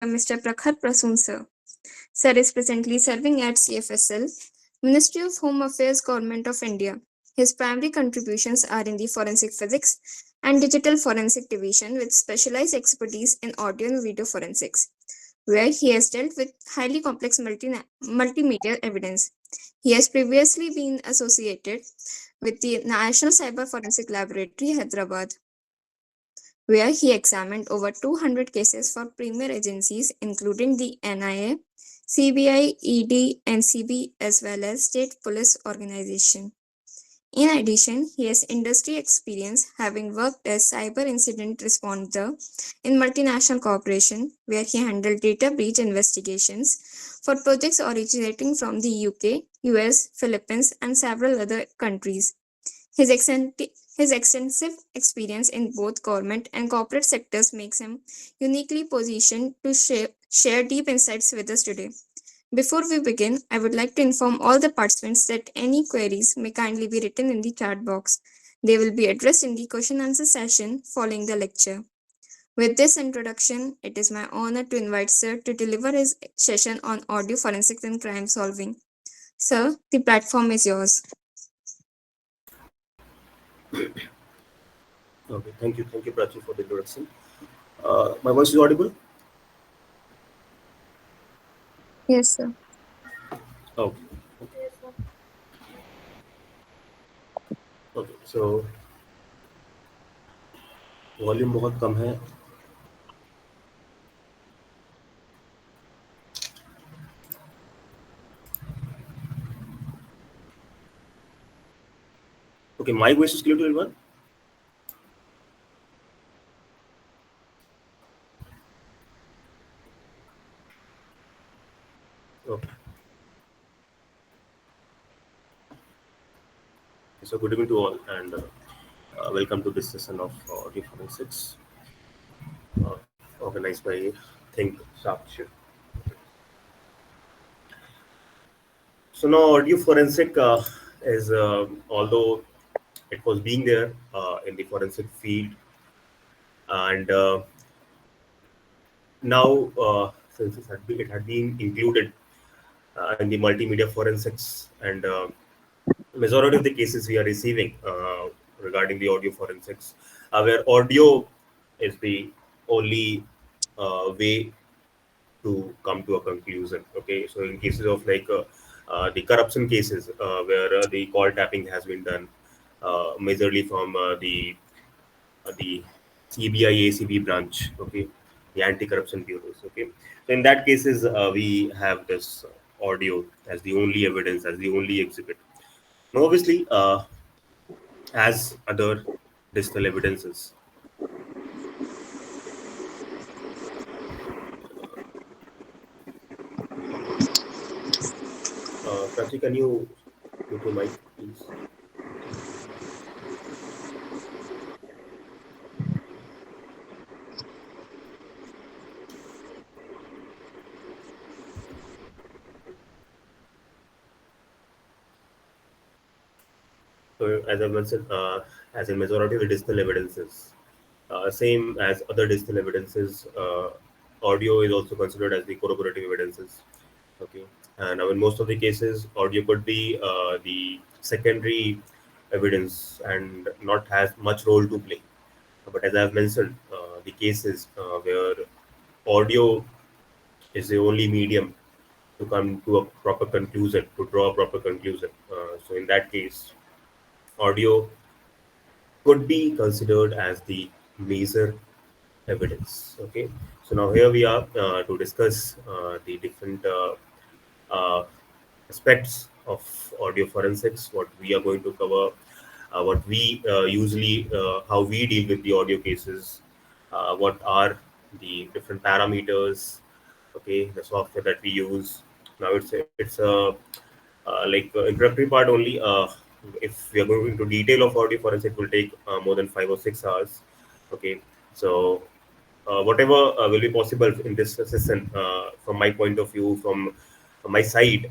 Mr. Prakhar Prasoon, sir. Sir is presently serving at CFSL, Ministry of Home Affairs, Government of India. His primary contributions are in the forensic physics and digital forensic division with specialized expertise in audio and video forensics, where he has dealt with highly complex multimedia evidence. He has previously been associated with the National Cyber Forensic Laboratory, Hyderabad, where he examined over 200 cases for premier agencies including the NIA, CBI, ED, NCB, as well as state police organization. In addition, he has industry experience having worked as cyber incident responder in multinational corporation where he handled data breach investigations for projects originating from the UK, US, Philippines, and several other countries. His, his extensive experience in both government and corporate sectors makes him uniquely positioned to share deep insights with us today. Before we begin, I would like to inform all the participants that any queries may kindly be written in the chat box. They will be addressed in the question answer session following the lecture. With this introduction, it is my honor to invite Sir to deliver his session on audio forensics and crime solving. Sir, the platform is yours. Okay, thank you, Prachi, for the introduction. My voice is audible? Yes, sir. Okay, okay. So volume बहुत कम है. Okay, my voice is clear to everyone. Okay. So good evening to all, and welcome to this session of audio forensics, organized by Thinks. So now audio forensic is, although it was being there in the forensic field, and now since it had been included in the multimedia forensics, and majority of the cases we are receiving regarding the audio forensics, where audio is the only way to come to a conclusion. Okay, so in cases of like the corruption cases where the call tapping has been done, majorly from the CBI ACB branch, okay, the anti-corruption bureaus. Okay, so in that cases we have this audio as the only evidence, as the only exhibit. Now, obviously, as other digital evidences, Prachi, can you mute your mic, please? So, as I mentioned, as in majority of the digital evidences, same as other digital evidences, audio is also considered as the corroborative evidences. Okay, and in most of the cases, audio could be the secondary evidence and not has much role to play. But as I've mentioned, the cases where audio is the only medium to come to a proper conclusion, to draw a proper conclusion. So in that case, audio could be considered as the major evidence. Okay, so now here we are to discuss the different uh, aspects of audio forensics, what we are going to cover, what we usually, how we deal with the audio cases, what are the different parameters, okay, the software that we use. Now it's a introductory part only. If we are going into detail of audio forensics, it will take more than 5 or 6 hours. Okay, so whatever will be possible in this session, from my point of view, from my side,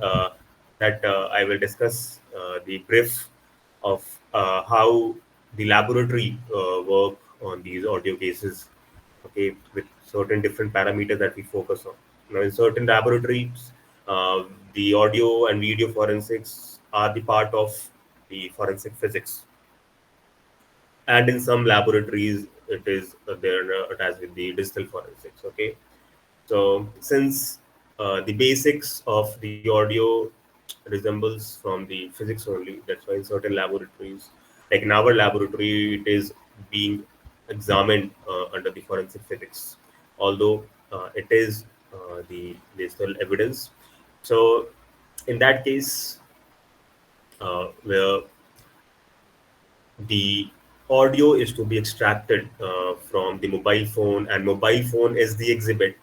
that I will discuss the brief of how the laboratory work on these audio cases, okay, with certain different parameters that we focus on. Now, in certain laboratories, the audio and video forensics are the part of the forensic physics, and in some laboratories, it is they're attached with the digital forensics. Okay, so since the basics of the audio resembles from the physics only, that's why in certain laboratories, like in our laboratory, it is being examined under the forensic physics, although it is the still evidence. So in that case, where the audio is to be extracted from the mobile phone, and mobile phone is the exhibit,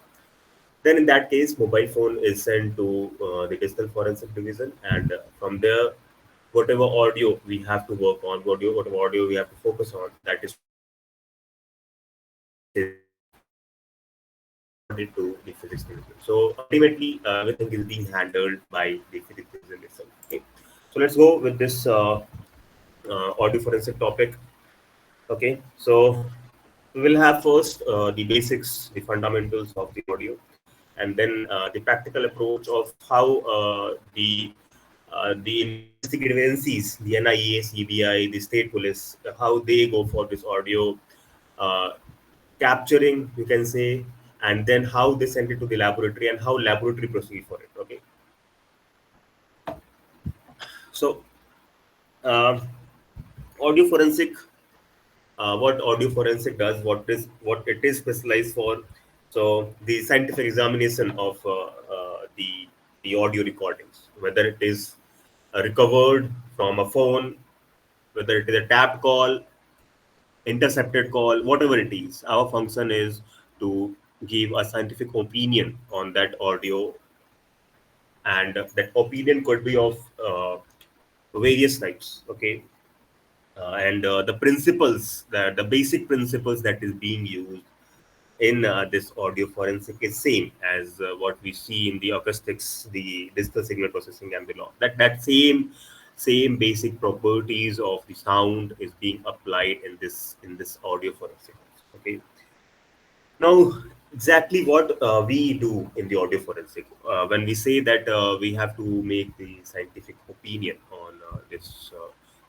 then in that case, mobile phone is sent to the digital forensic division, and from there, whatever audio we have to work on, whatever audio we have to focus on, that is forwarded to the physics division. So ultimately, everything is being handled by the physics division itself. Okay, so let's go with this audio forensic topic. Okay, so we will have first the basics, the fundamentals of the audio, and then the practical approach of how the investigative agencies, the NIA, CBI, the state police, how they go for this audio uh, capturing, you can say, and then how they send it to the laboratory and how laboratory proceed for it. Okay, so uh, audio forensic, what audio forensic does, what it is specialized for. So the scientific examination of the audio recordings, whether it is recovered from a phone, whether it is a tapped call, intercepted call, whatever it is, our function is to give a scientific opinion on that audio, and that opinion could be of various types. Okay, and the principles, the basic principles that is being used in this audio forensic is same as what we see in the acoustics, the digital signal processing, and the law. That same basic properties of the sound is being applied in this audio forensic. Okay, now, exactly what we do in the audio forensic, when we say that we have to make the scientific opinion on this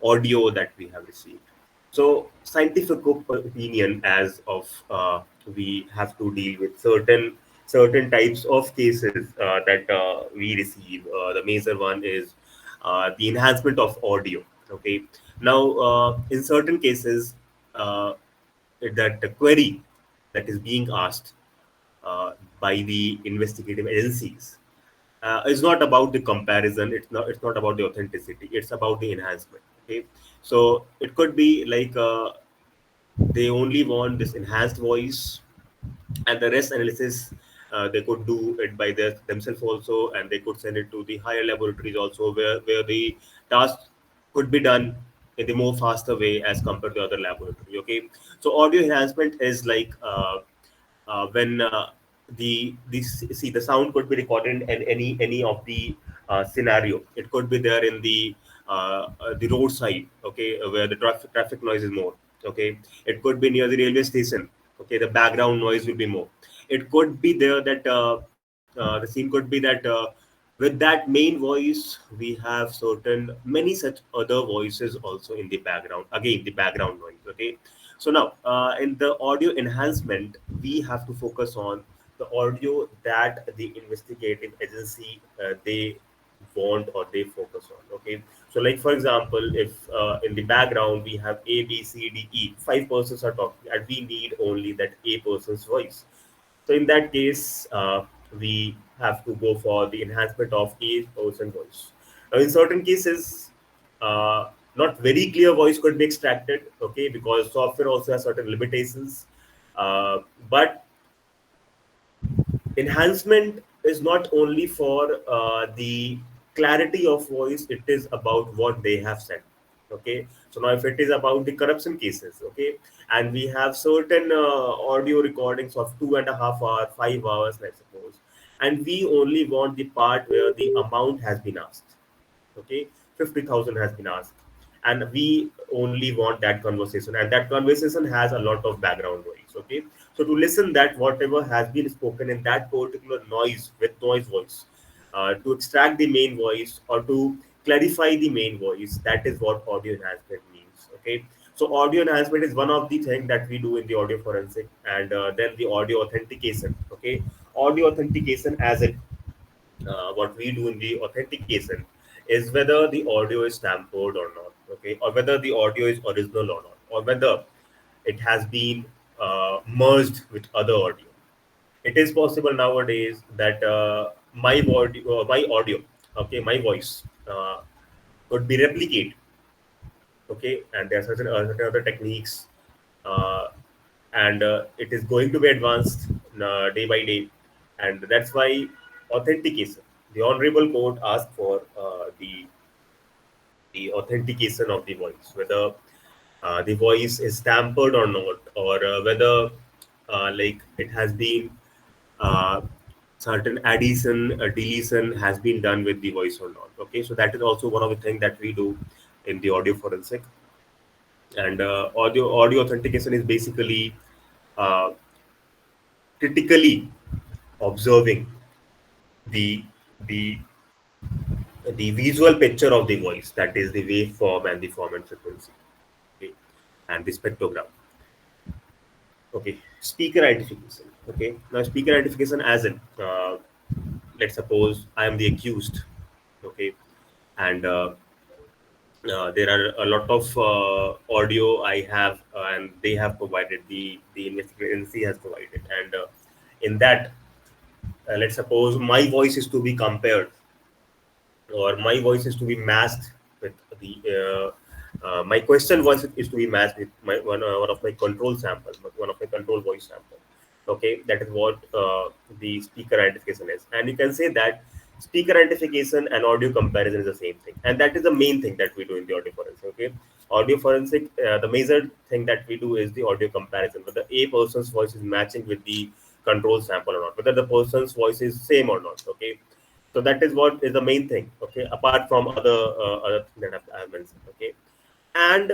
audio that we have received. So, scientific opinion, as of we have to deal with certain types of cases that we receive. The major one is the enhancement of audio. Okay, now in certain cases, uh, that the query that is being asked uh, by the investigative agencies is not about the comparison. It's not about the authenticity. It's about the enhancement. Okay, so it could be like they only want this enhanced voice, and the rest analysis they could do it by themselves also, and they could send it to the higher laboratories also, where the task could be done in the more faster way as compared to other laboratory. Okay, so audio enhancement is like when see, the sound could be recorded in any of the scenario. It could be there in the roadside, okay, where the traffic noise is more. Okay, it could be near the railway station. Okay, the background noise will be more. It could be there that the scene could be that with that main voice we have certain many such other voices also in the background, again the background noise. Okay, so now in the audio enhancement we have to focus on the audio that the investigative agency they want or they focus on. Okay, so like for example, if in the background we have A, B, C, D, E, five persons are talking, and we need only that A person's voice. So in that case, we have to go for the enhancement of A person voice. Now, in certain cases, uh, not very clear voice could be extracted, okay, because software also has certain limitations. But enhancement is not only for the clarity of voice, it is about what they have said. Okay, so now if it is about the corruption cases, okay, and we have certain audio recordings of 2.5 hours, 5 hours, I suppose, and we only want the part where the amount has been asked. Okay, 50,000 has been asked, and we only want that conversation, and that conversation has a lot of background noise. Okay, So to listen that whatever has been spoken in that particular noise with noise voice, to extract the main voice or to clarify the main voice, that is what audio enhancement means. Okay, so audio enhancement is one of the things that we do in the audio forensic, and then the audio authentication. Okay, audio authentication as in what we do in the authentication is whether the audio is tampered or not, okay, or whether the audio is original or not, or whether it has been merged with other audio. It is possible nowadays that my audio, okay, my voice could be replicated, okay, and there are certain other techniques, uh, and it is going to be advanced day by day, and that's why authentication. The honorable court asked for the authentication of the voice, whether the voice is tampered or not, or whether like it has been uh, certain addition, deletion has been done with the voice or not. Okay, so that is also one of the things that we do in the audio forensic, and audio authentication is basically uh, critically observing the the the visual picture of the voice, that is the waveform and the form and frequency, okay, and the spectrogram. Okay, speaker identification. Okay, now speaker identification as in let's suppose I am the accused, okay, and there are a lot of audio I have, and they have provided, the investigating agency has provided, and in that, let's suppose my voice is to be compared, or my voice is to be matched with the my question voice is to be matched with one of my control sample, one of my control voice sample. Okay, that is what the speaker identification is, and you can say that speaker identification and audio comparison is the same thing, and that is the main thing that we do in the audio forensic. Okay, audio forensic, the major thing that we do is the audio comparison, whether a person's voice is matching with the control sample or not, whether the person's voice is same or not. Okay, so that is what is the main thing. Okay, apart from other things that I've mentioned. Okay, and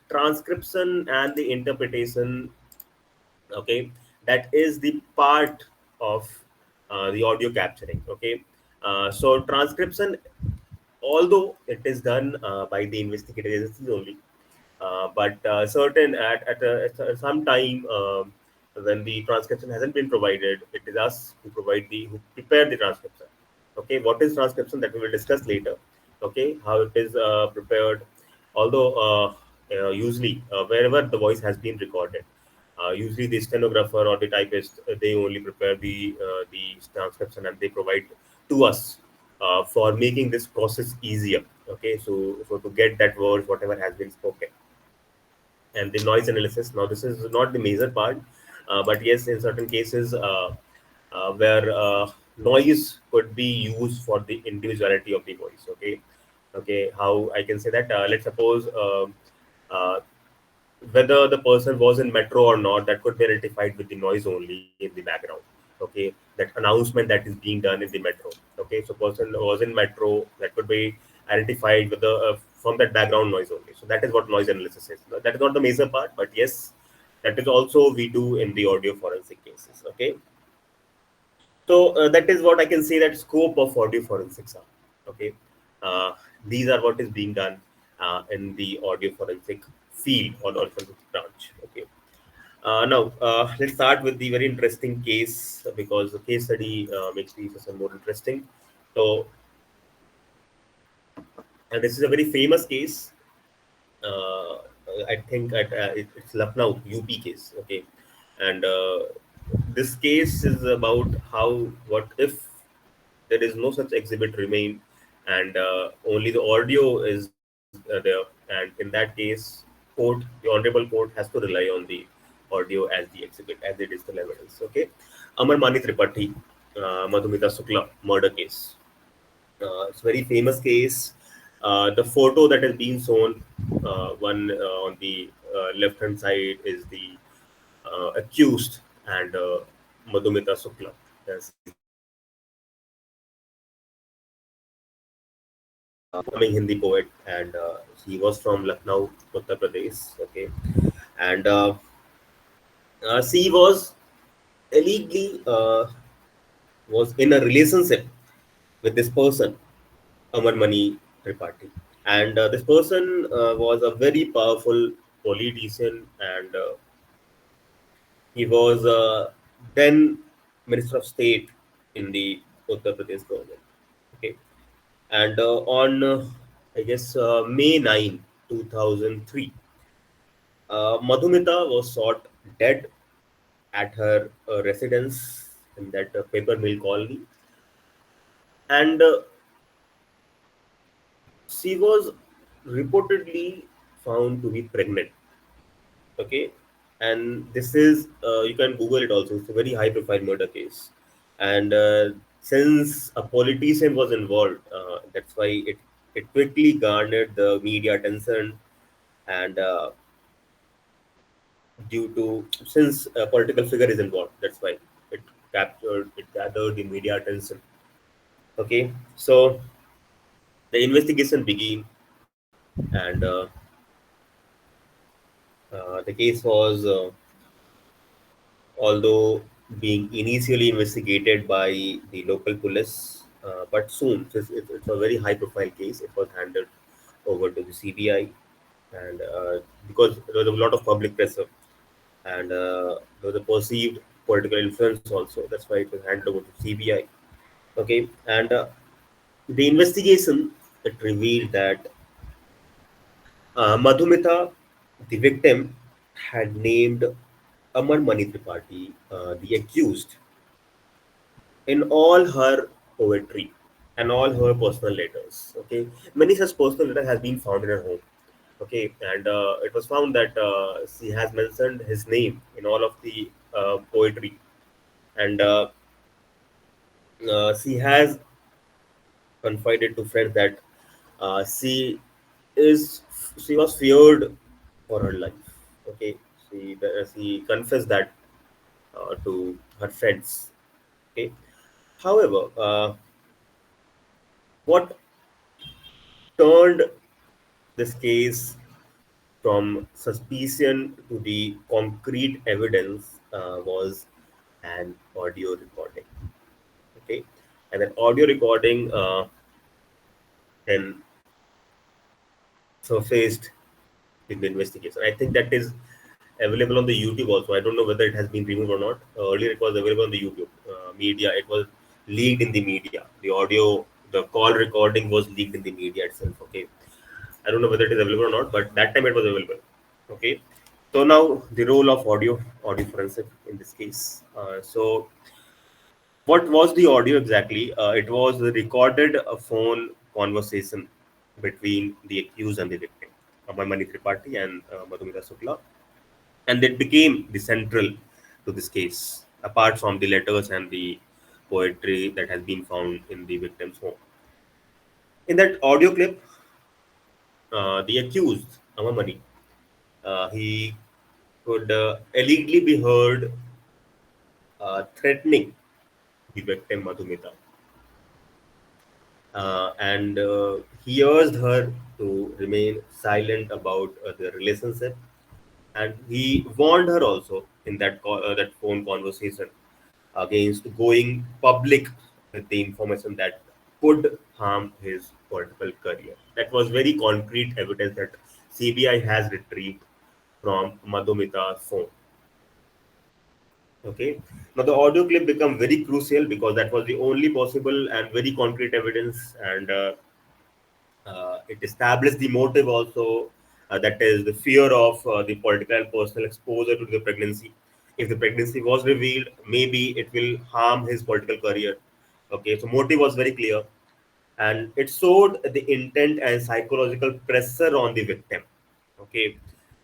transcription and the interpretation. Okay, that is the part of the audio capturing. Okay, so transcription, although it is done by the investigative agencies only, but certain at some time, when the transcription hasn't been provided, it is us who prepare the transcription. Okay, what is transcription, that we will discuss later. Okay, how it is prepared. Although usually wherever the voice has been recorded, usually the stenographer or the typist, they only prepare the transcription and they provide to us for making this process easier. Okay, so to get that word whatever has been spoken, and the noise analysis. Now, this is not the major part, but yes, in certain cases where noise could be used for the individuality of the voice. Okay, okay, how I can say that? Let's suppose uh, whether the person was in metro or not, that could be identified with the noise only in the background. Okay, that announcement that is being done in the metro. Okay, so person was in metro, that could be identified with the from that background noise only. So that is what noise analysis is. That is not the major part, but yes, that is also we do in the audio forensic cases. Okay, so that is what I can say that scope of audio forensics are. Okay, uh, these are what is being done in the audio forensic field or audio forensic branch. Okay, now let's start with the very interesting case, because the case study makes the session more interesting. So, and this is a very famous case. Uh, I think it's Lucknow UP case. Okay, and this case is about how, what if there is no such exhibit remain, and only the audio is there, and in that case, court, the honorable court, has to rely on the audio as the exhibit, as the digital evidence. Okay, Amar Mani Tripathi, Madhumita Sukla murder case. It's a very famous case. The photo that has been shown, one on the left hand side is the accused, and Madhumita Sukla. Yes, he's the upcoming Hindi poet, and he was from Lucknow, Uttar Pradesh. Okay, and C illegally was in a relationship with this person, Amar Mani Tripathi, and this person was a very powerful politician, and he was then Minister of State in the Uttar Pradesh government. Okay, and on I guess May 9, 2003, Madhumita was shot dead at her residence in that paper mill colony, and she was reportedly found to be pregnant. Okay, and this is you can Google it also. It's a very high profile murder case, and since a politician was involved, that's why it quickly garnered the media attention, and due to since a political figure is involved, that's why it it gathered the media attention. Okay, so the investigation began, and the case was although being initially investigated by the local police, but soon, since it's a very high profile case, it was handed over to the CBI, and because there was a lot of public pressure, and there was a perceived political influence also, that's why it was handed over to CBI. Okay, and the investigation, it revealed that Madhumita, the victim, had named Amar Mani Tripathi, the accused, in all her poetry and all her personal letters. Okay, many such personal letters has been found in her home. Okay, and it was found that she has mentioned his name in all of the poetry, and she has confided to friends that she is she was feared for her life. Okay, she confessed that to her friends. Okay, however, what turned this case from suspicion to the concrete evidence was an audio recording. Okay, and that audio recording then surfaced in the investigation. I think that is available on the YouTube also. I don't know whether it has been removed or not. Earlier, it was available on the YouTube media. It was leaked in the media. The audio, the call recording was leaked in the media itself. Okay, I don't know whether it is available or not, but that time it was available. Okay, so now the role of audio forensic in this case. So what was the audio exactly? It was a recorded phone conversation between the accused and the victim, Aman Mani Tripathi and Madhumita Sukla, and it became the central to this case, apart from the letters and the poetry that has been found in the victim's home. In that audio clip, the accused, Aman Mani, he could illegally be heard threatening the victim Madhumita, and he urged her to remain silent about their relationship, and he warned her also in that phone conversation against going public with the information that could harm his political career. That was very concrete evidence that CBI has retrieved from Madhumita's phone. Okay. Now the audio clip become very crucial because that was the only possible and very concrete evidence, and it established the motive also, that is the fear of the political and personal exposure to the pregnancy. If the pregnancy was revealed, maybe it will harm his political career. Okay, so motive was very clear, and it showed the intent and psychological pressure on the victim. Okay,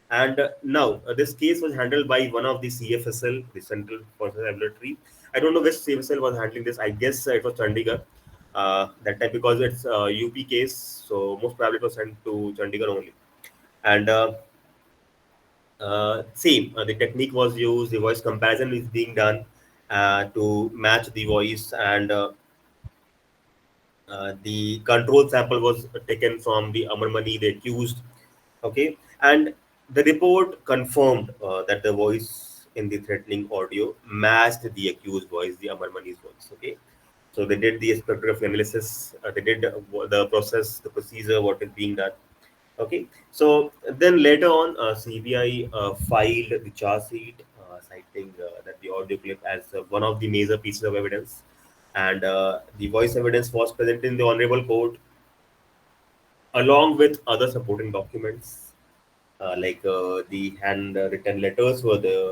and now this case was handled by one of the CFSL, the Central Forces Laboratory. I don't know which CFSL was handling this. I guess it was Chandigarh that time because it's a UP case, so most probably it was sent to Chandigarh only. And same, the technique was used, the voice comparison is being done to match the voice, and the control sample was taken from the Amar Mani, the accused. Okay, and the report confirmed that the voice in the threatening audio matched the accused voice, the Amar Mani's voice. Okay, so they did the spectrum analysis. They did the process, the procedure, what is being done. Okay, so then later on, CBI filed the charge sheet, citing that the audio clip as one of the major pieces of evidence, and the voice evidence was present in the honorable court along with other supporting documents, like the handwritten letters were there,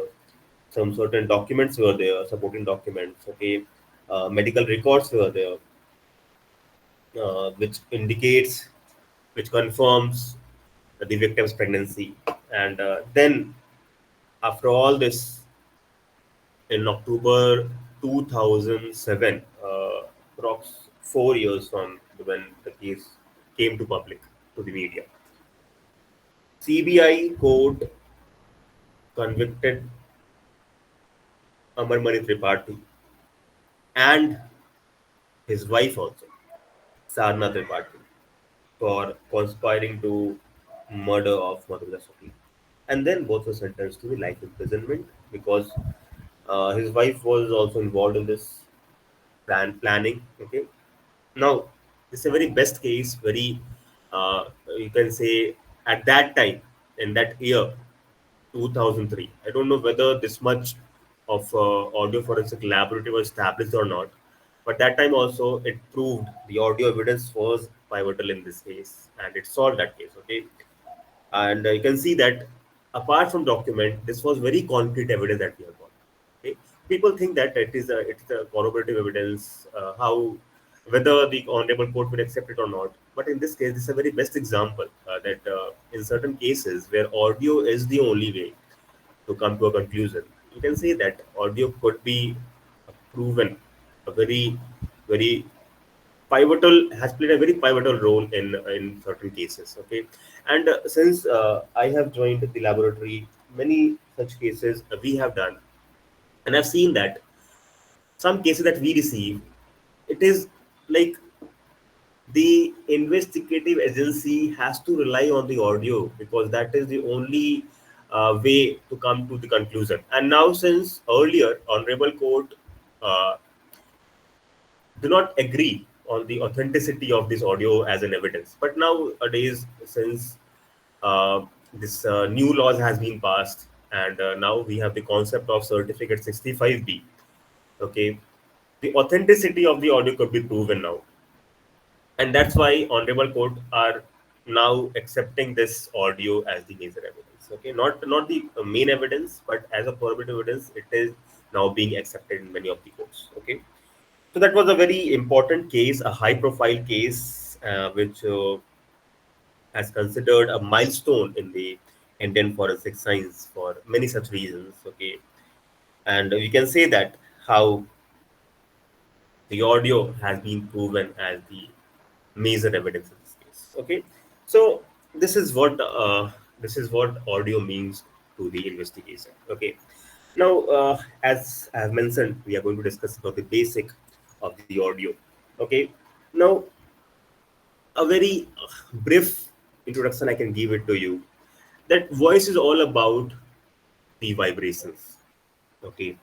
some certain documents were there, supporting documents. Okay, medical records were there, which indicates, which confirms the victim's pregnancy. And then, after all this, in October 2007, approx 4 years from when the case came to public, to the media, CBI court convicted Amar Mani Tripathi and his wife also, Sarna Tripathi, for conspiring to murder of Madhura Sukhi. And then both were sentenced to the life imprisonment because his wife was also involved in this planning. Okay, now this is a very best case, very you can say at that time, in that year 2003. I don't know whether this much of audio forensic laboratory was established or not, but that time also it proved the audio evidence was pivotal in this case, and it solved that case. Okay, and you can see that apart from document, this was very concrete evidence that we have got. Okay, people think that it's a corroborative evidence, how whether the honorable court will accept it or not. But in this case, this is a very best example that in certain cases where audio is the only way to come to a conclusion, you can say that audio could be proven a very pivotal, has played a very pivotal role in certain cases. Okay, and since I have joined the laboratory, many such cases we have done, and I've seen that some cases that we receive, it is like the investigative agency has to rely on the audio because that is the only way to come to the conclusion. And now, since earlier honorable court uh, do not agree on the authenticity of this audio as an evidence, but nowadays, since this new laws has been passed, and now we have the concept of certificate 65B. Okay, the authenticity of the audio could be proven now, and that's why honorable court are now accepting this audio as the major evidence. Okay, not the main evidence, but as a corroborative evidence, it is now being accepted in many of the courts. Okay, so that was a very important case, a high profile case, which has considered a milestone in the Indian forensic science for many such reasons. Okay, and we can say that how the audio has been proven as the major evidence in this case. Okay, so this is what audio means to the investigation. Okay, now as I have mentioned, we are going to discuss about the basic of the audio. Okay, now a very brief introduction I can give it to you. That voice is all about the vibrations. Okay,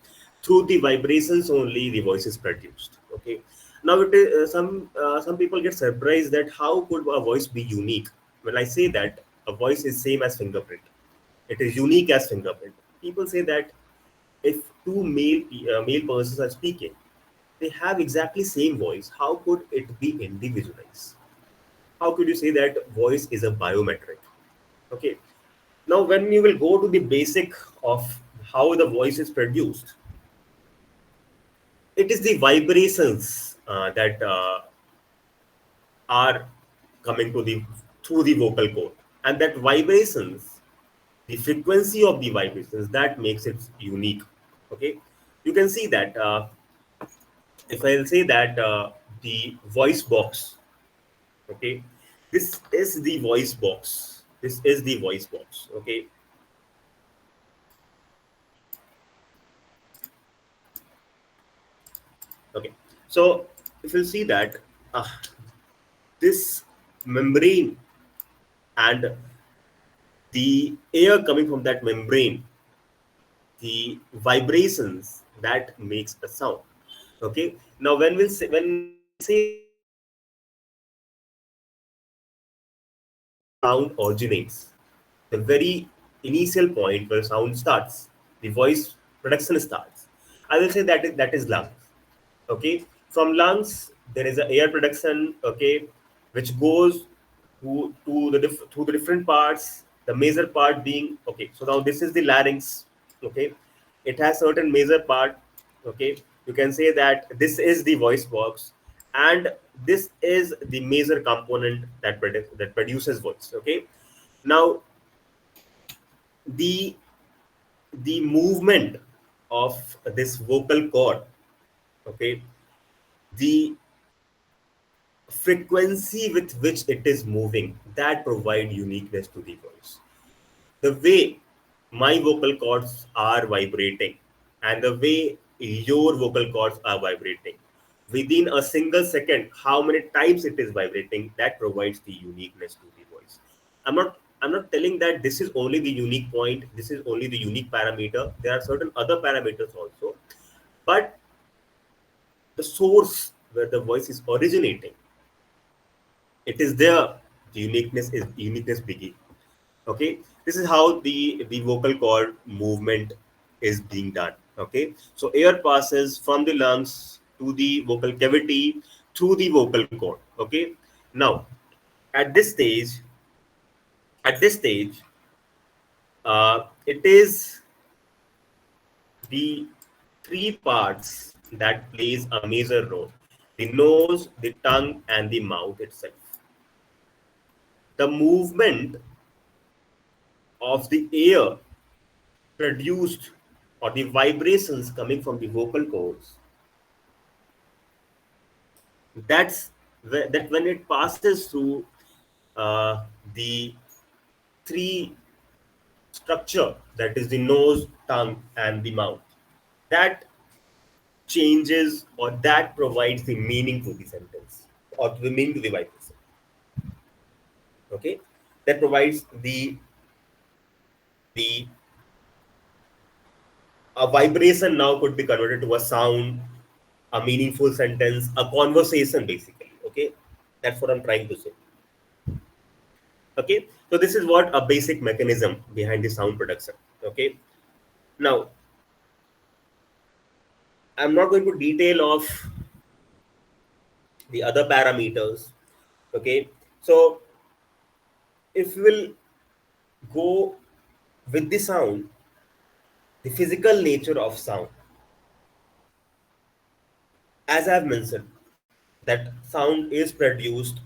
through the vibrations only the voice is produced. Okay, now it is some people get surprised that how could a voice be unique. When I say that a voice is same as fingerprint, it is unique as fingerprint. People say that if two male persons are speaking, they have exactly same voice, how could it be individualized? How could you say that voice is a biometric? Okay, now when you will go to the basic of how the voice is produced, it is the vibrations that are coming to the through the vocal cord, and that vibrations, the frequency of the vibrations, that makes it unique. Okay, you can see that if I'll say that the voice box. Okay, this is the voice box, this is the voice box. Okay, okay, so if you see that uh, this membrane and the air coming from that membrane, the vibrations that makes a sound. Okay. Now, when we say sound originates, the very initial point where sound starts, the voice production starts, I will say that is lungs. Okay, from lungs there is a air production. Okay, which goes to the different parts. The major part being, okay. So now this is the larynx. Okay, it has certain major part. Okay, you can say that this is the voice box, and this is the major component that produces voice. Okay, now the the movement of this vocal cord, okay, the frequency with which it is moving, that provide uniqueness to the voice. The way my vocal cords are vibrating and the way your vocal cords are vibrating within a single second, how many times it is vibrating, that provides the uniqueness to the voice. I'm not telling that this is only the unique point, this is only the unique parameter. There are certain other parameters also, but the source where the voice is originating, it is there, the uniqueness begin. Okay, this is how the vocal cord movement is being done. Okay, so air passes from the lungs to the vocal cavity through the vocal cord. Okay, now at this stage at this stage it is the three parts that plays a major role: the nose, the tongue, and the mouth itself. The movement of the air produced, or the vibrations coming from the vocal cords, that when it passes through the three structure, that is the nose, tongue, and the mouth, that changes, or that provides the meaning to the sentence, or to the meaning to the vibration. Okay, that provides the a vibration now could be converted to a sound, a meaningful sentence, a conversation, basically. Okay, that's what I'm trying to say. Okay, so this is what a basic mechanism behind the sound production. Okay, now I'm not going to detail of the other parameters. Okay, so if we will go with the sound, the physical nature of sound, as I've mentioned, that sound is produced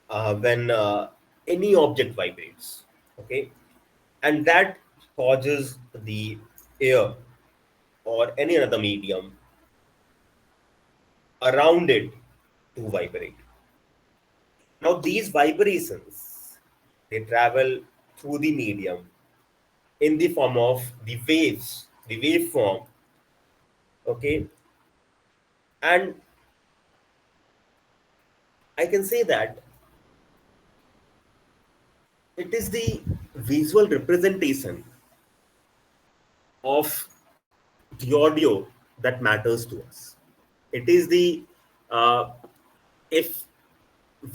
when any object vibrates. Okay, and that causes the air or any other medium around it to vibrate. Now these vibrations, they travel through the medium in the form of the waves, the waveform. Okay, and I can say that it is the visual representation of the audio that matters to us. It is the uh, if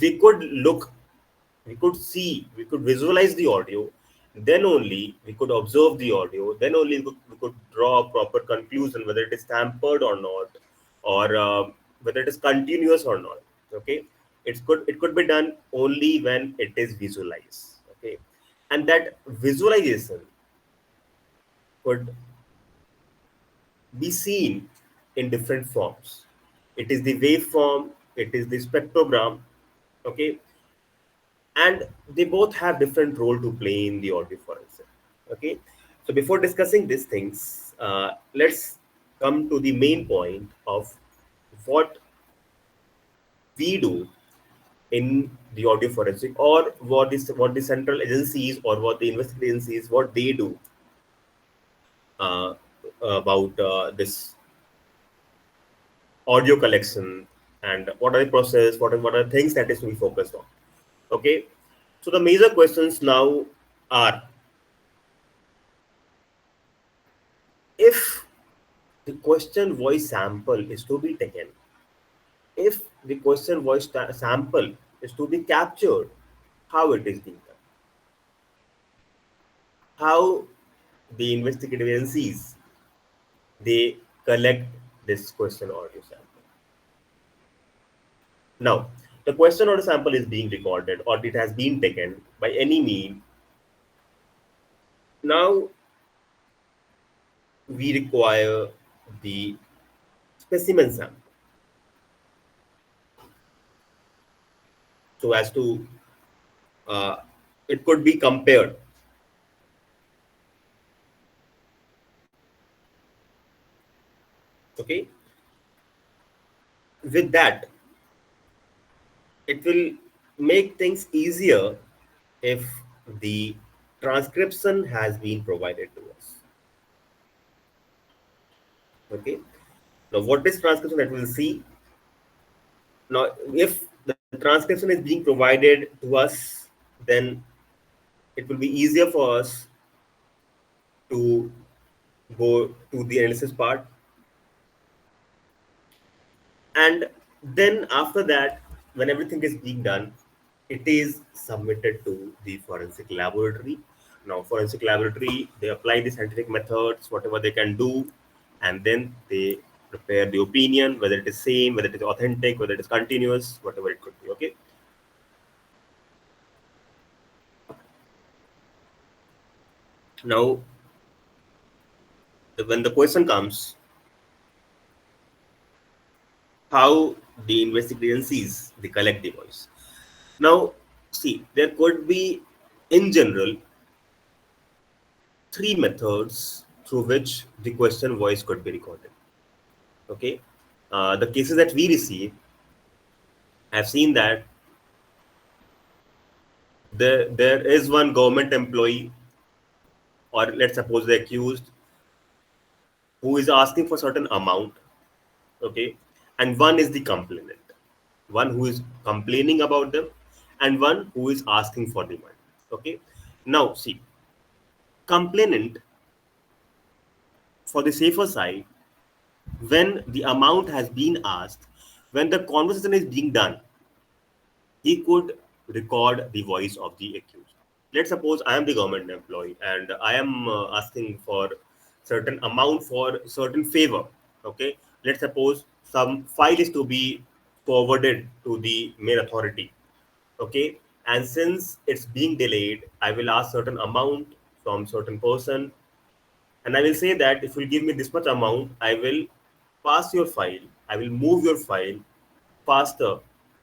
we could look, we could see, we could visualize the audio, then only we could observe the audio, then only we could draw a proper conclusion whether it is tampered or not, or whether it is continuous or not. Okay, it could be done only when it is visualized. Okay, and that visualization could be seen in different forms. It is the waveform, it is the spectrogram. Okay, and they both have different role to play in the audio forensic. Okay, so before discussing these things, let's come to the main point of what we do in the audio forensic, or what the central agencies or what the investigating agencies, what they do uh, about this audio collection, and what are the process, what are the things that is to be focused on. Okay, so the major questions now are: If the question voice sample is to be taken, if the question voice sample is to be captured, how it is being done, how the investigative agencies they collect this question audio sample. Now, the question audio sample is being recorded or it has been taken by any mean. Now, we require the specimen sample so as to uh, it could be compared. Okay, with that, it will make things easier if the transcription has been provided to us. Okay, now what is transcription that we'll see. Now, if the transcription is being provided to us, then it will be easier for us to go to the analysis part. And then after that, when everything is being done, it is submitted to the forensic laboratory. Now, forensic laboratory, they apply the scientific methods, whatever they can do, and then they prepare the opinion, whether it is same, whether it is authentic, whether it is continuous, whatever it could be. Okay. Now, when the question comes, how the investigation sees the collect the voice. Now, see, there could be, in general, three methods through which the question voice could be recorded. Okay, the cases that we receive have seen that there is one government employee, or let's suppose the accused, who is asking for certain amount. Okay, and one is the complainant, one who is complaining about them, and one who is asking for the money. Okay, now see, complainant, for the safer side, when the amount has been asked, when the conversation is being done, he could record the voice of the accused. Let's suppose I am the government employee and I am asking for certain amount for certain favor. Okay, let's suppose some file is to be forwarded to the main authority. Okay, and since it's being delayed, I will ask certain amount from certain person, and I will say that if you give me this much amount, I will pass your file, I will move your file faster.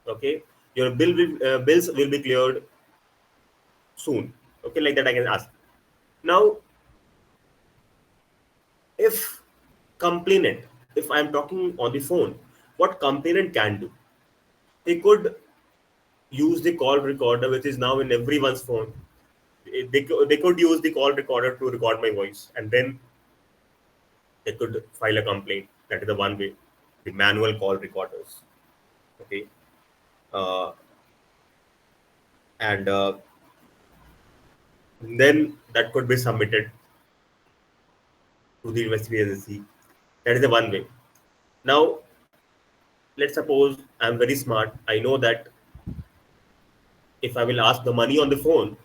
Okay, your bills will be cleared soon. Okay, like that I can ask. Now, if complainant, if I am talking on the phone, what complainant can do? He could use the call recorder, which is now in everyone's phone. They could use the call recorder to record my voice, and then they could file a complaint. That is the one way, the manual call recorders. Okay, uh, and then that could be submitted to the investigation agency. That is the one way. Now, let's suppose I'm very smart. I know that if I will ask the money on the phone,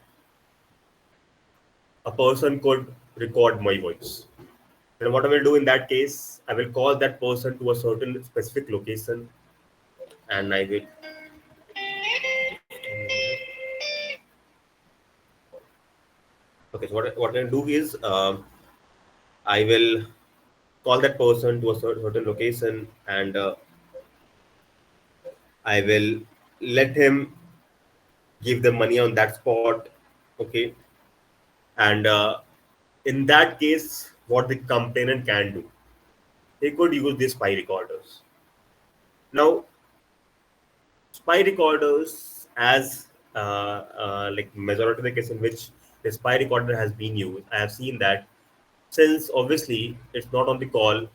a person could record my voice. Then what I will do in that case, I will call that person to a certain specific location, and I will. Okay, so what I will do is I will call that person to a certain location, and I will let him give the money on that spot. Okay, and in that case, what the complainant can do, they could use these spy recorders. Now, spy recorders, as like majority of the case in which the spy recorder has been used, I have seen that since obviously it's not on the call,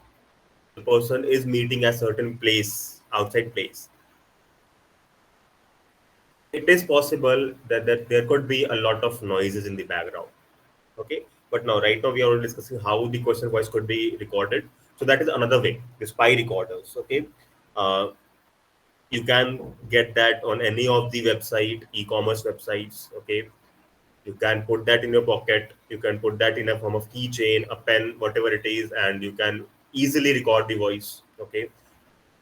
the person is meeting a certain place, outside place. It is possible that there could be a lot of noises in the background. Okay, But now, right now, we are already discussing how the question voice could be recorded. So that is another way, the spy recorders. Okay, uh, you can get that on any of the website, e-commerce websites. Okay, you can put that in your pocket. You can put that in a form of keychain, a pen, whatever it is, and you can easily record the voice. Okay,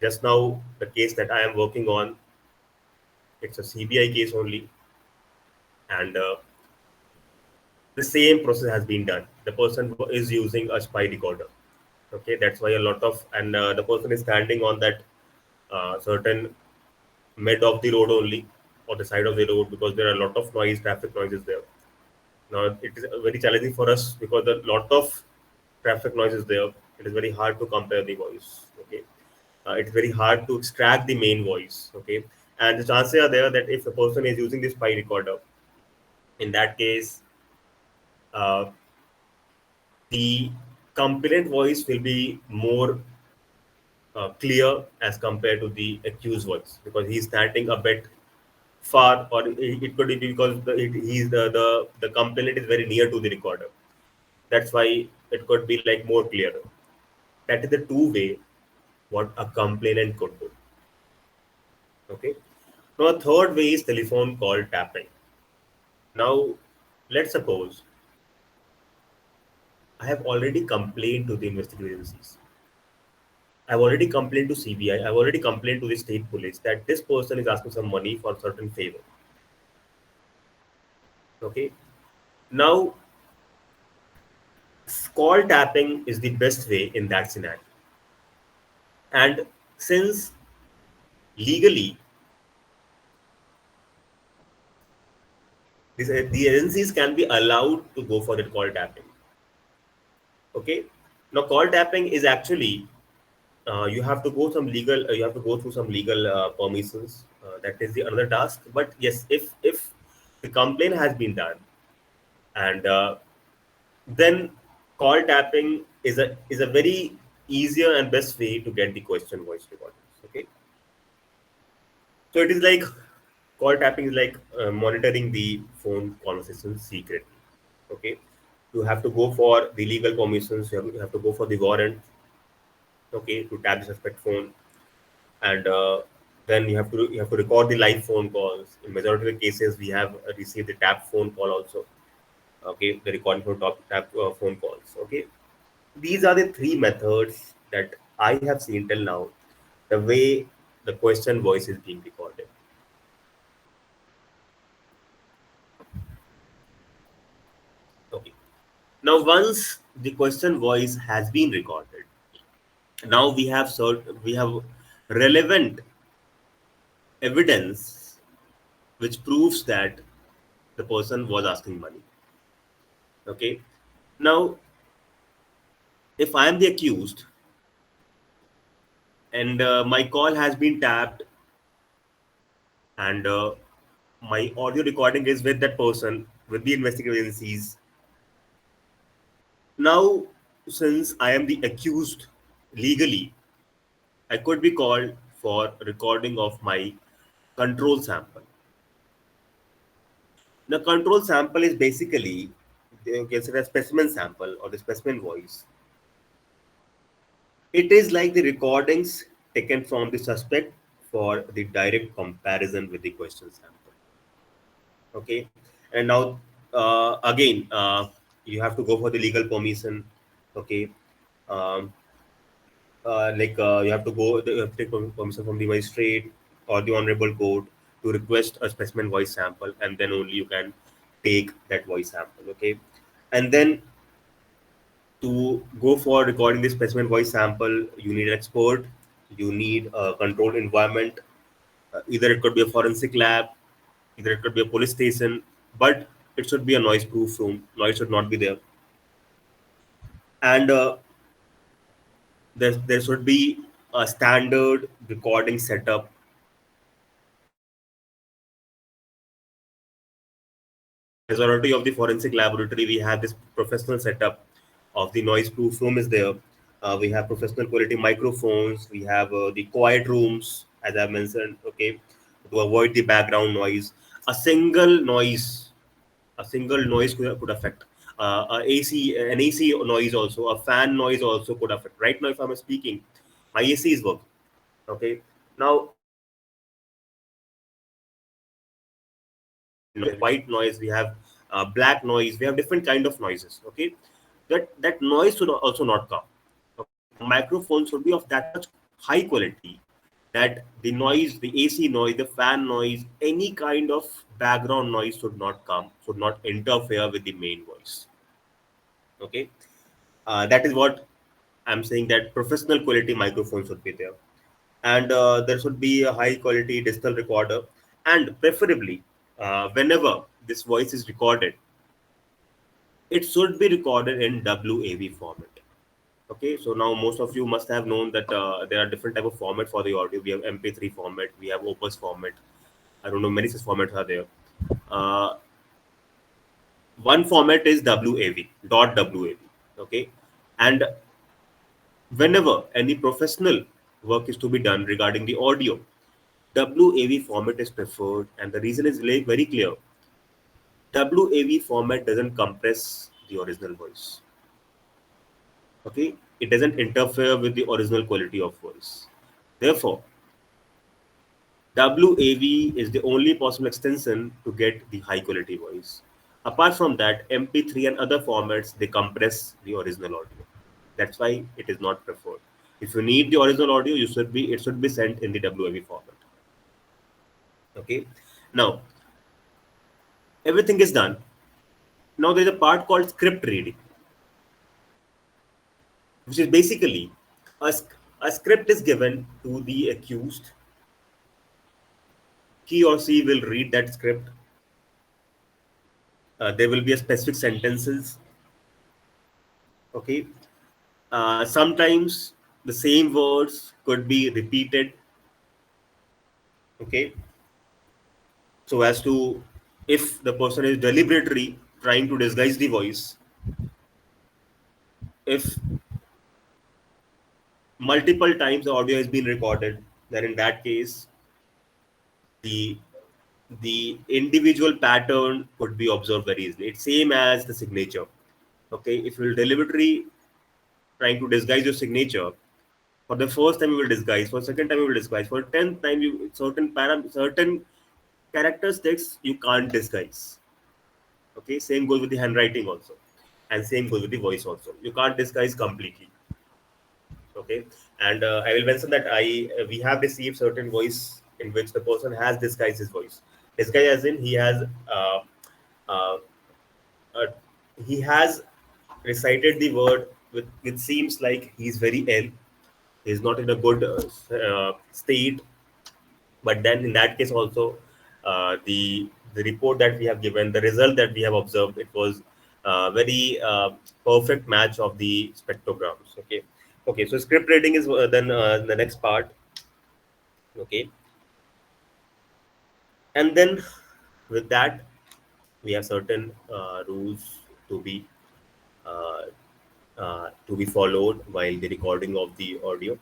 just now the case that I am working on, it's a CBI case only, and the same process has been done. The person is using a spy recorder. Okay, that's why a lot of, and the person is standing on that certain mid of the road only, or the side of the road, because there are a lot of noise, traffic noises there. Now it is very challenging for us because a lot of traffic noise is there. It is very hard to compare the voice. Okay, it's very hard to extract the main voice. Okay, and the chances are there that if a person is using this spy recorder, in that case, uh, the complainant voice will be more clear as compared to the accused voice, because he's standing a bit far, or it could be because the complainant is very near to the recorder. That's why it could be like more clearer. That is the two way what a complainant could do. Okay. Now a third way is telephone call tapping. Now let's suppose I have already complained to the investigative agencies. I've already complained to CBI. I've already complained to the state police that this person is asking some money for a certain favor. Okay. Now, call tapping is the best way in that scenario. And since legally the agencies can be allowed to go for the call tapping. Okay. Now, call tapping is actually you have to go some legal. You have to go through some legal permissions. That is the another task. But yes, if the complaint has been done, and then call tapping is a very easier and best way to get the question voice recordings. Okay, so it is like call tapping is like monitoring the phone conversation secretly. Okay, you have to go for the legal permissions. You have to go for the warrant. Okay, to tap the suspect phone, and then you have to record the live phone calls. In majority of the cases, we have received the tap phone call also. Okay, the recording for tap phone calls. Okay, these are the three methods that I have seen till now, the way the question voice is being recorded. Okay. Now, once the question voice has been recorded, now we have relevant evidence which proves that the person was asking money. Okay. Now, if I am the accused and my call has been tapped, and my audio recording is with that person, with the investigative agencies. Now, since I am the accused legally, I could be called for recording of my control sample. The control sample is basically, you can say, a specimen sample or the specimen voice. It is like the recordings taken from the suspect for the direct comparison with the question sample. Okay, and now again, you have to go for the legal permission. Okay, um, you have to you have to take permission from the magistrate or the honorable court to request a specimen voice sample, and then only you can take that voice sample. Okay, and then to go for recording the specimen voice sample, you need an expert, you need a controlled environment. Either it could be a forensic lab, either it could be a police station, but it should be a noise proof room. Noise should not be there. And there should be a standard recording setup. In majority of the forensic laboratory, we have this professional setup of the noise proof room is there. We have professional quality microphones. We have the quiet rooms, as I mentioned. Okay, to avoid the background noise. A single noise, a single noise could affect. an AC noise also, a fan noise also could affect. Right now, if I'm speaking, my AC is working. Okay. Now, white noise, we have black noise, we have different kind of noises. Okay, that noise should also not come. Okay, the microphone should be of that much high quality that the noise, the AC noise, the fan noise, any kind of background noise should not come, should not interfere with the main voice. Okay, that is what I'm saying, that professional quality microphone should be there, and there should be a high quality digital recorder, and preferably whenever this voice is recorded, it should be recorded in WAV format. Okay, so now most of you must have known that there are different type of format for the audio. We have MP3 format, we have Opus format. I don't know, many such formats are there. Uh, One format is WAV, dot WAV. Okay, and whenever any professional work is to be done regarding the audio, WAV format is preferred, and the reason is very clear. WAV format doesn't compress the original voice. Okay, it doesn't interfere with the original quality of voice. Therefore, WAV is the only possible extension to get the high quality voice. Apart from that, MP3 and other formats, they compress the original audio. That's why it is not preferred. If you need the original audio, it should be sent in the WAV format. Okay. Now everything is done. Now there's a part called script reading, which is basically a script is given to the accused. He or she will read that script. There will be a specific sentences. Okay. Sometimes the same words could be repeated. Okay. So as to, if the person is deliberately trying to disguise the voice, if multiple times the audio has been recorded, then in that case the individual pattern could be observed very easily. It's same as the signature. Okay, if you will deliberately trying to disguise your signature, for the first time you will disguise, for the second time you will disguise, for the 10th time you certain characteristics you can't disguise. Okay, same goes with the handwriting also, and same goes with the voice also. You can't disguise completely. Okay, and I will mention that we have received certain voice in which the person has disguised his voice. Disguise as in uh, uh, uh, he has recited the word with, it seems like he's very ill, he's not in a good state. But then in that case also, the report that we have given, the result that we have observed, it was very perfect match of the spectrograms. Okay. Okay, so script reading is then the next part. Okay, and then with that we have certain rules to be uh, to be followed while the recording of the audio.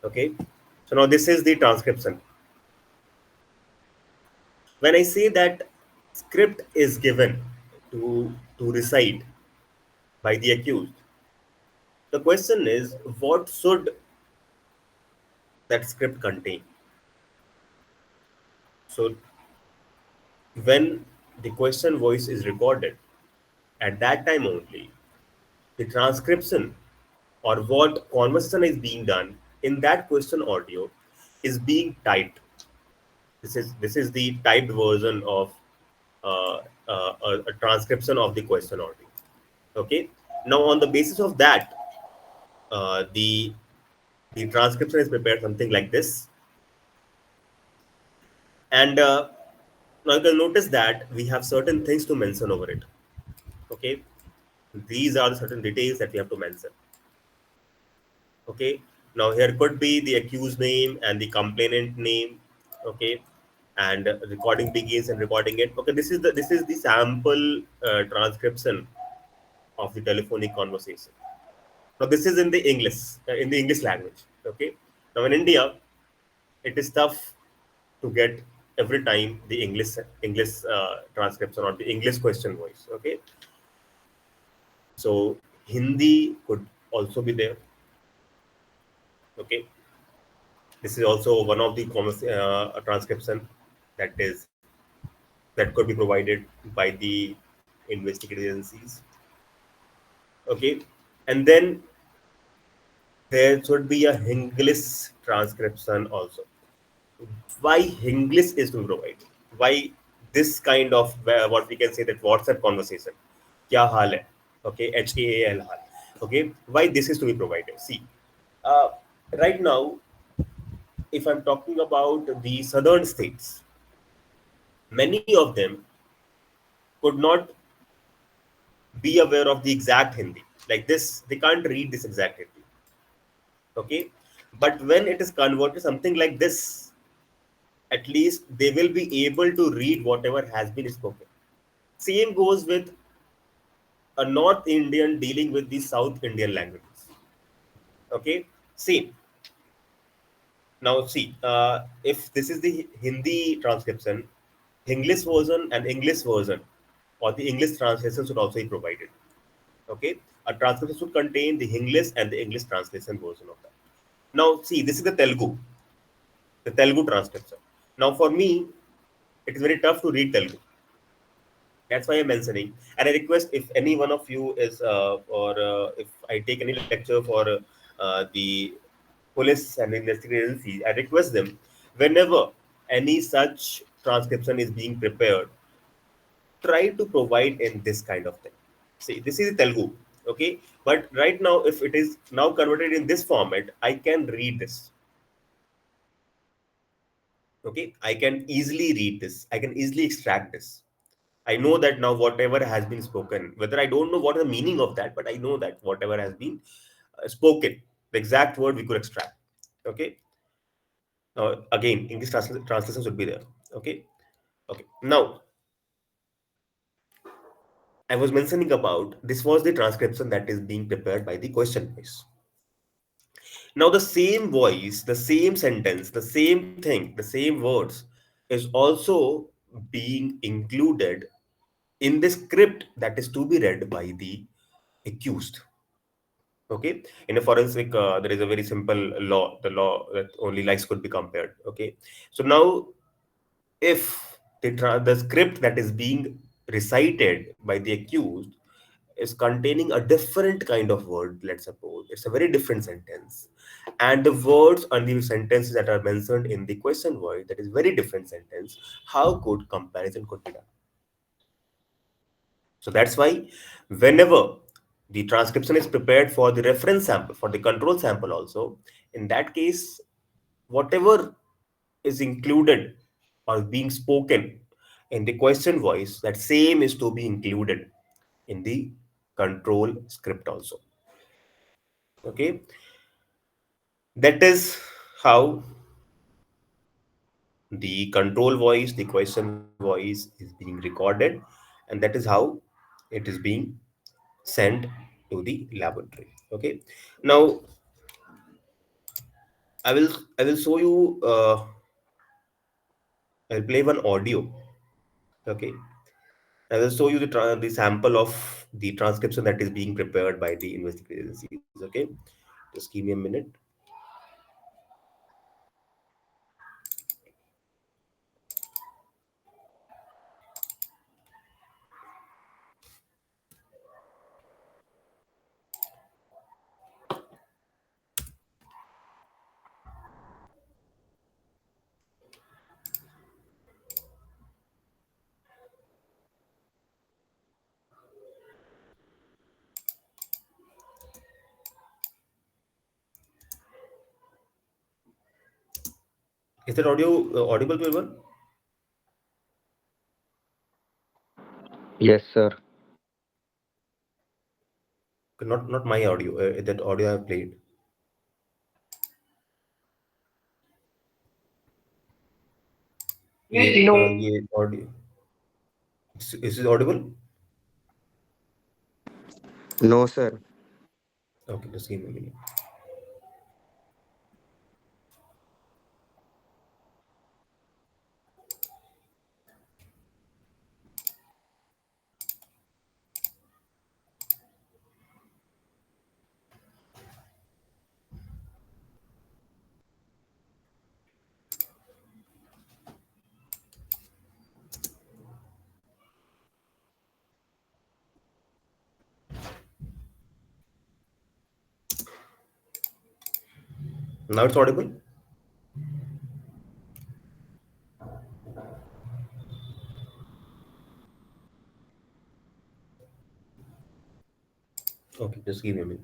Okay, so now this is the transcription. When I say that script is given to recite by the accused, the question is, what should that script contain? So when the question voice is recorded, at that time only the transcription, or what conversation is being done in that question audio, is being typed. This is the typed version of a transcription of the question audio. Okay. Now on the basis of that, the transcription is prepared something like this, and now you can notice that we have certain things to mention over it. Okay, these are the certain details that we have to mention. Okay, now here could be the accused name and the complainant name. Okay, and recording begins and recording it. Okay, this is the sample transcription of the telephonic conversation. Now this is in the English language. Okay, now in India it is tough to get every time the English transcription or the English question voice. Okay, So Hindi could also be there. Okay, this is also one of the common transcription that is that could be provided by the investigative agencies. Okay, and then there should be a English transcription also. Why English is to be provided? Why this kind of what we can say that WhatsApp conversation? क्या हाल है? Okay, HAAL hall. Okay, why this is to be provided? See, uh, right now, if I'm talking about the southern states, many of them could not be aware of the exact Hindi. Like this, they can't read this exact Hindi. Okay, but when it is converted something like this, at least they will be able to read whatever has been spoken. Same goes with a North Indian dealing with the South Indian languages. Okay, same. Now see, if this is the Hindi transcription, English version, or the English translation should also be provided. Okay, a transcription should contain the English and the English translation version of that. Now see, this is the Telugu transcription. Now for me, it is very tough to read Telugu. That's why I'm mentioning. And I request if any one of you is, or if I take any lecture for the police and investigation agencies, I request them whenever any such transcription is being prepared, try to provide in this kind of thing. See, this is Telugu, okay? But right now, if it is now converted in this format, I can read this. Okay, I can easily read this. I can easily extract this. I know that now whatever has been spoken, whether I don't know what is the meaning of that, but I know that whatever has been spoken, the exact word we could extract. Okay. Now again, English translation should be there. Okay. Okay. Now I was mentioning about this was the transcription that is being prepared by the question voice. Now the same voice, the same sentence, the same thing, the same words is also being included in the script that is to be read by the accused. Okay, in a forensic, there is a very simple law, the law that only lies could be compared. Okay, so now if the script that is being recited by the accused is containing a different kind of word, let's suppose it's a very different sentence, and the words and the sentences that are mentioned in the question voice, that is very different sentence, how could comparison could be done? So that's why whenever the transcription is prepared for the reference sample, for the control sample also, in that case, whatever is included or being spoken in the question voice, that same is to be included in the control script also. Okay, that is how the control voice, the question voice is being recorded, and that is how it is being sent to the laboratory. Okay, now I will show you. I'll play one audio. Okay, I will show you the sample of the transcription that is being prepared by the investigative agencies. Okay, just give me a minute. Is that audio audible to everyone? Yes, sir. Not my audio. That audio I have played. ये audio is it audible? No, sir. Okay, just give me a minute. Now it's audible. Okay, just give me a minute.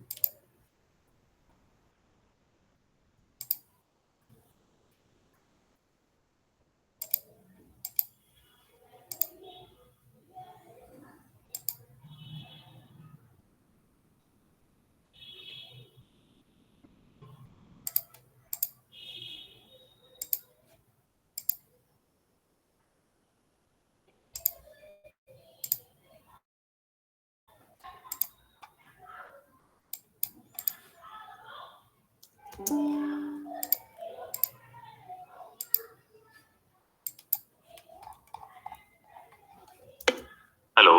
Hello.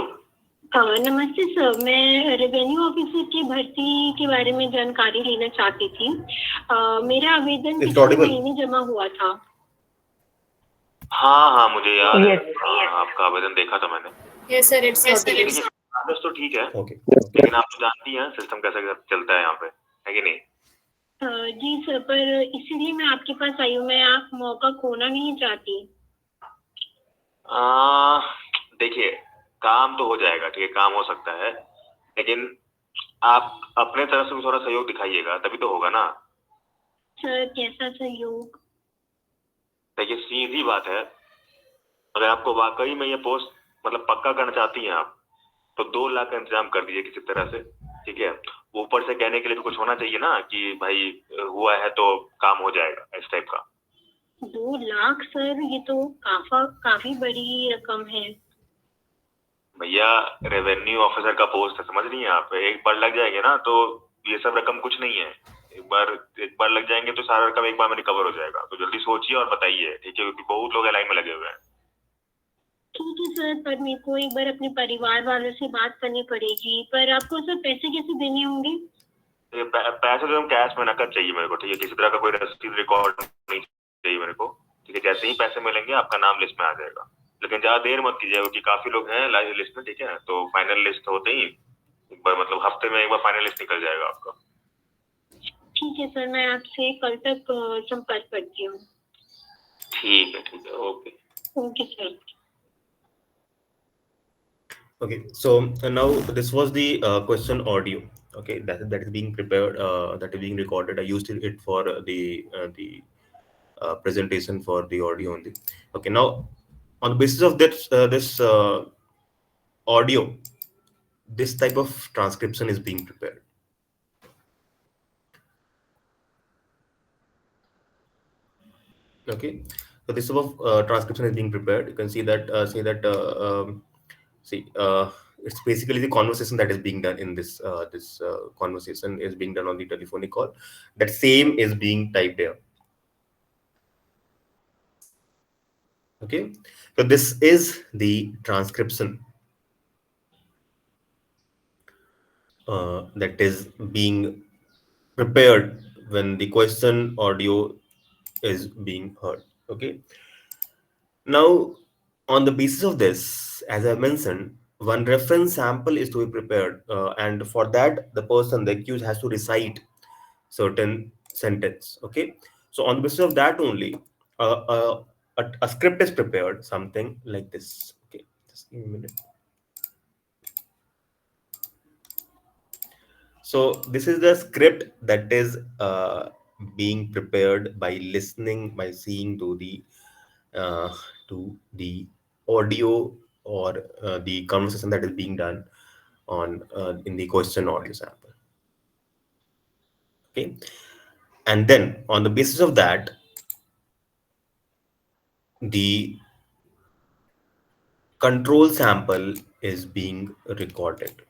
नमस्ते sir, मैं revenue officer की भर्ती के बारे में जानकारी लेना चाहती थी। मेरा आवेदन Is it पिछले audible? महीने जमा हुआ था। हाँ हाँ, मुझे याद है। आपका आवेदन देखा था मैंने। Yes, sir, it's audible. कागज तो ठीक है, Okay. लेकिन आप तो जानती हैं सिस्टम कैसे चलता है यहाँ पे, है कि नहीं? जी सर, पर इसीलिए मैं आपके पास आई हूँ। मैं आप मौका खोना नहीं चाहती। देखिए, काम तो हो जाएगा, ठीक है, काम हो सकता है, लेकिन आप अपने तरफ से भी थोड़ा सहयोग दिखाइएगा, तभी तो होगा ना। सर, कैसा सहयोग? देखिए, सीधी बात है, अगर आपको वाकई में ये पोस्ट मतलब पक्का करना चाहती हैं आप, तो 2 लाख का इंतजाम कर दीजिए किसी तरह से, ठीक है। ऊपर से कहने के लिए भी कुछ होना चाहिए ना कि भाई हुआ है तो काम हो जाएगा, इस टाइप का। 2 लाख सर, ये तो काफी बड़ी रकम है। भैया, रेवेन्यू ऑफिसर का पोस्ट है, समझ रही हैं आप? एक बार लग जाएंगे ना तो ये सब रकम कुछ नहीं है। एक बार लग जाएंगे तो सारा रकम एक बार में रिकवर हो जाएगा। तो जल्दी सोचिए और बताइए, ठीक है, क्योंकि बहुत लोग लाइन में लगे हुए हैं। ठीक है सर, पर मेरे को एक बार अपने परिवार वालों से बात करनी पड़ेगी। पर आपको सर पैसे कैसे देने होंगे? पैसे तो हम कैश में नकद चाहिए मेरे को, ठीक है, किसी तरह का कोई रसीद रिकॉर्ड नहीं चाहिए मेरे को, ठीक है। जैसे ही पैसे मिलेंगे आपका नाम लिस्ट में आ जाएगा, लेकिन ज्यादा देर मत कीजिए क्योंकि काफी लोग हैं लाइव लिस्ट में, ठीक है। तो फाइनल लिस्ट होते ही एक बार मतलब हफ्ते में एक बार फाइनल लिस्ट निकल जाएगा आपका। ठीक है सर, मैं आपसे कल तक संपर्क करती हूँ। ठीक है, okay. Okay sir. Okay, so now this was the question audio. Okay, that is being prepared, that is being recorded. I used it for the presentation for the audio only. Okay, now on the basis of this audio, this type of transcription is being prepared. Okay, so this type of transcription is being prepared. You can see that see it's basically the conversation that is being done in this conversation is being done on the telephonic call. That same is being typed here. Okay, so this is the transcription that is being prepared when the question audio is being heard. Okay, now on the basis of this, as I mentioned, one reference sample is to be prepared, and for that, the person, the accused, has to recite certain sentence. Okay, so on the basis of that only, a script is prepared, something like this. Okay, just give me a minute. So this is the script that is being prepared by listening, by seeing uh, to the audio or the conversation that is being done on in the question audio sample. Okay, and then on the basis of that, the control sample is being recorded.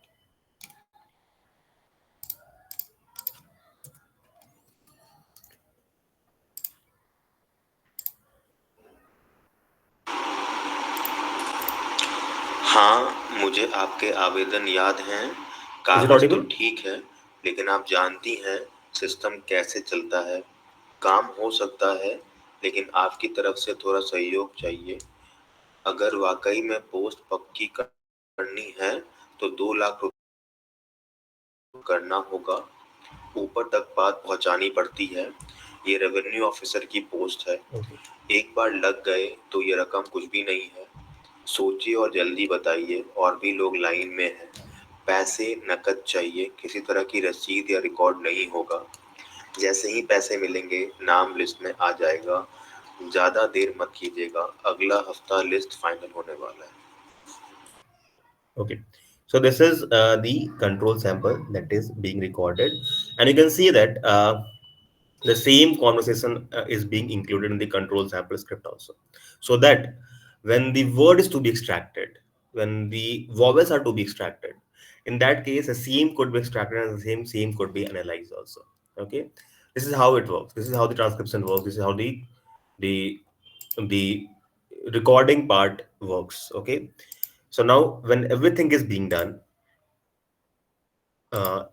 हाँ, मुझे आपके आवेदन याद हैं। Is it कागज तो audible? ठीक है, लेकिन आप जानती हैं सिस्टम कैसे चलता है। काम हो सकता है, लेकिन आपकी तरफ से थोड़ा सहयोग चाहिए। अगर वाकई में पोस्ट पक्की करनी है, तो 2 लाख करना होगा। ऊपर तक बात पहुंचानी पड़ती है। ये रेवेन्यू ऑफिसर की पोस्ट है। एक बार लग गए तो ये रकम कुछ भी नहीं है। सोचिए और जल्दी बताइए, और भी लोग लाइन में हैं। पैसे नकद चाहिए, किसी तरह की रसीद या रिकॉर्ड नहीं होगा। जैसे ही पैसे मिलेंगे नाम लिस्ट में आ जाएगा। ज्यादा देर मत कीजिएगा, अगला हफ्ता लिस्ट फाइनल होने वाला है। Okay, so this is the control sample that is being recorded, and you can see that the same conversation is being included in the control sample script also, so that when the word is to be extracted, when the vowels are to be extracted, in that case, the same could be extracted and the same could be analyzed also. Okay, this is how it works. This is how the transcription works. This is how the the recording part works. Okay, so now when everything is being done, uh,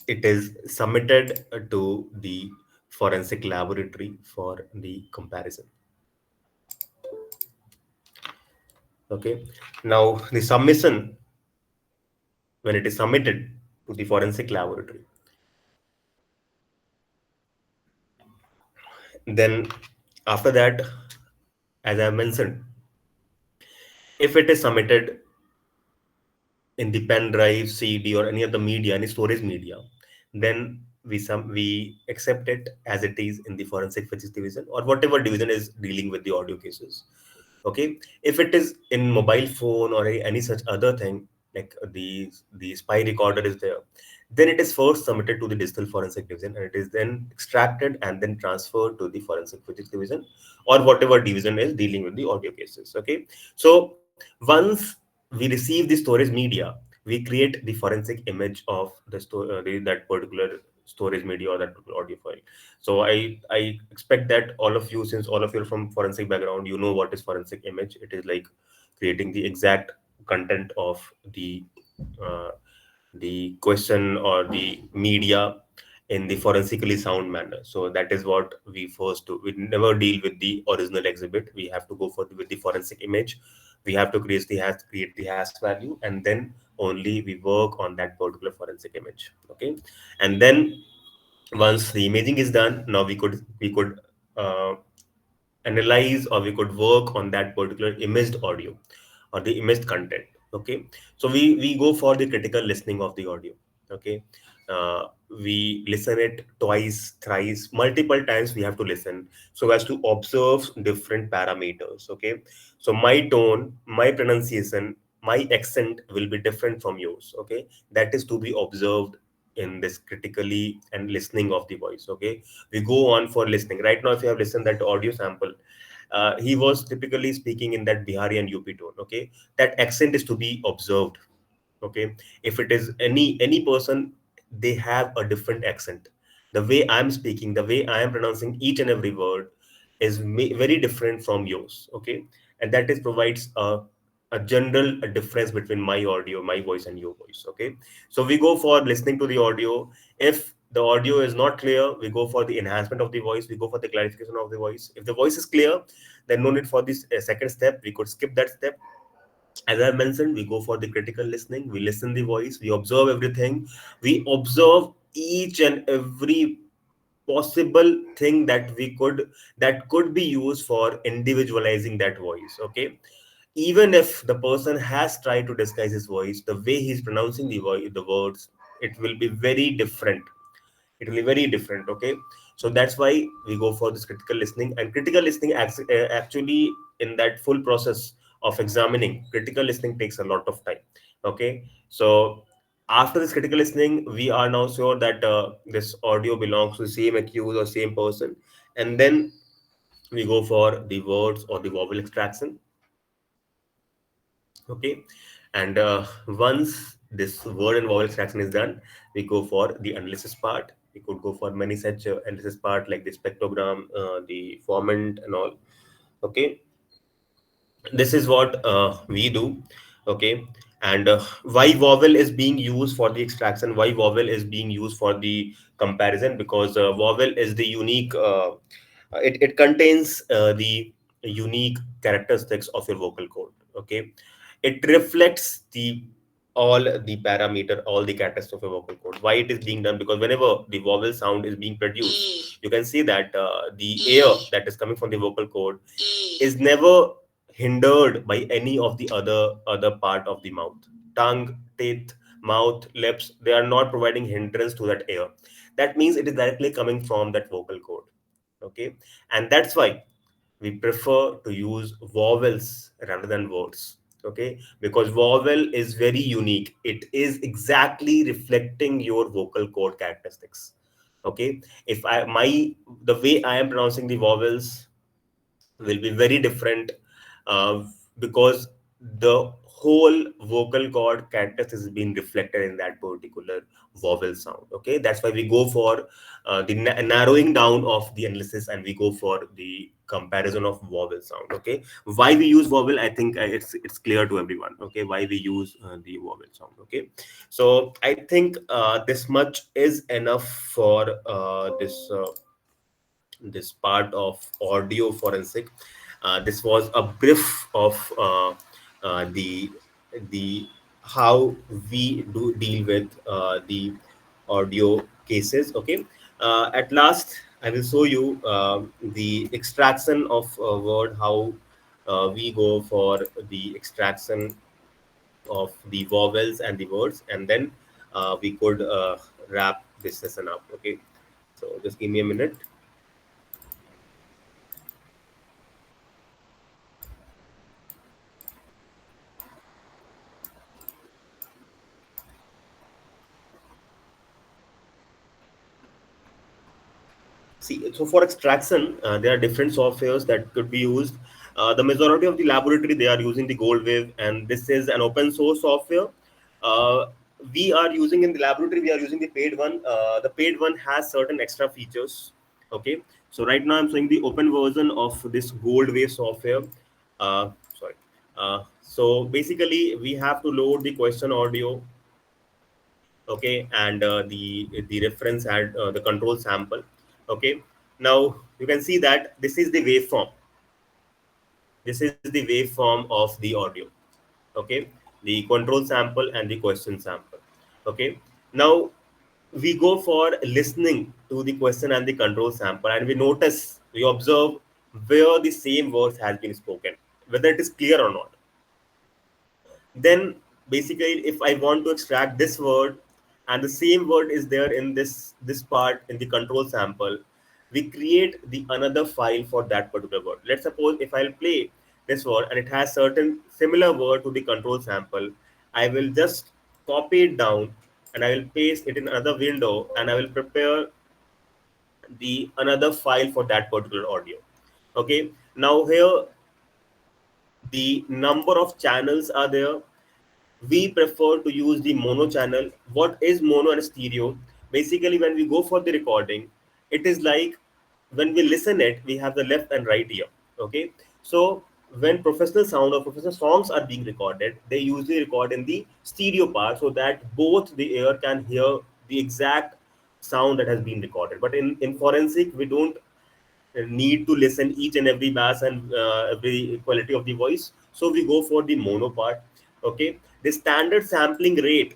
it is submitted to the forensic laboratory for the comparison. Okay, now the submission, when it is submitted to the forensic laboratory, then after that, as I mentioned, if it is submitted in the pen drive, CD, or any other media, any storage media, then we accept it as it is in the forensic physics division or whatever division is dealing with the audio cases. Okay, if it is in mobile phone or any such other thing, like the spy recorder is there, then it is first submitted to the digital forensic division and it is then extracted and then transferred to the forensic physics division or whatever division is dealing with the audio cases. Okay, so once we receive the storage media, we create the forensic image of that particular storage media or that particular audio file. So I expect that all of you, since all of you are from forensic background, you know what is forensic image. It is like creating the exact content of uh, the question or the media in the forensically sound manner. So that is what we first do. We never deal with the original exhibit. We have to go for with the forensic image. We have to create the hash value, and then only we work on that particular forensic image. Okay, and then once the imaging is done, now we could uh, analyze or we could work on that particular imaged audio or the imaged content. Okay, so we go for the critical listening of the audio. Okay, we listen it twice, thrice, multiple times. We have to listen so as to observe different parameters. Okay, so my tone, my pronunciation, my accent will be different from yours. Okay, that is to be observed in this critically and listening of the voice. Okay, we go on for listening. Right now, if you have listened that audio sample, he was typically speaking in that Bihari and UP tone. Okay, that accent is to be observed. Okay, if it is any person, they have a different accent. The way I'm speaking, the way I am pronouncing each and every word is very different from yours. Okay, and that is provides a general a difference between my audio, my voice, and your voice. Okay, so we go for listening to the audio. If the audio is not clear, we go for the enhancement of the voice. We go for the clarification of the voice. If the voice is clear, then no need for this second step. We could skip that step. As I mentioned, we go for the critical listening. We listen the voice. We observe everything. We observe each and every possible thing that could be used for individualizing that voice. Okay, even if the person has tried to disguise his voice, the way he's pronouncing the words, it will be very different. It will be very different. Okay, so that's why we go for this critical listening. And critical listening actually, in that full process of examining, critical listening takes a lot of time. Okay, so after this critical listening, we are now sure that this audio belongs to the same accused or same person, and then we go for the words or the vowel extraction. Okay, and once this word and vowel extraction is done, we go for the analysis part. We could go for many such analysis part like the spectrogram, the formant and all. Okay, this is what we do. Okay, and why vowel is being used for the extraction, why vowel is being used for the comparison, because vowel is the unique it contains the unique characteristics of your vocal cord. Okay, it reflects the all the parameter, all the characteristics of a vocal cord. Why it is being done? Because whenever the vowel sound is being produced, you can see that the air that is coming from the vocal cord is never hindered by any of the other part of the mouth. Tongue, teeth, mouth, lips, they are not providing hindrance to that air. That means it is directly coming from that vocal cord. Okay, and that's why we prefer to use vowels rather than words. Okay, because vowel is very unique, it is exactly reflecting your vocal cord characteristics. Okay, if I my the way I am pronouncing the vowels will be very different, uh, because the whole vocal cord characteristics is being reflected in that particular vowel sound. Okay, that's why we go for the narrowing down of the analysis, and we go for the comparison of vowel sound. Okay, why we use vowel, I think it's clear to everyone. Okay, why we use the vowel sound. Okay, so I think this much is enough for this part of audio forensic. This was a brief of the how we do deal with the audio cases. Okay, at last I will show you the extraction of a word, how we go for the extraction of the vowels and the words, and then we could wrap this session up. Okay, so just give me a minute. See, so for extraction, there are different softwares that could be used. The majority of the laboratory, they are using the Gold Wave, and this is an open source software. Uh, we are using in the laboratory, we are using the paid one. The paid one has certain extra features. Okay, so right now I'm showing the open version of this Gold Wave software. Sorry. So basically, we have to load the question audio. Okay, and the reference had the control sample. Okay, now you can see that this is the waveform, this is the waveform of the audio. Okay, the control sample and the question sample. Okay, now we go for listening to the question and the control sample, and we notice, we observe where the same words has been spoken, whether it is clear or not. Then basically, if I want to extract this word and the same word is there in this part in the control sample, we create the another file for that particular word. Let's suppose if I'll play this word and it has certain similar word to the control sample, I will just copy it down and I will paste it in another window, and I will prepare the another file for that particular audio. Okay, now here the number of channels are there. We prefer to use the mono channel. What is mono and stereo? Basically, when we go for the recording, it is like when we listen it, we have the left and right ear. Okay, so when professional sound or professional songs are being recorded, they usually record in the stereo part so that both the ear can hear the exact sound that has been recorded. But in forensic, we don't need to listen each and every bass and every quality of the voice, so we go for the mono part. Okay, the standard sampling rate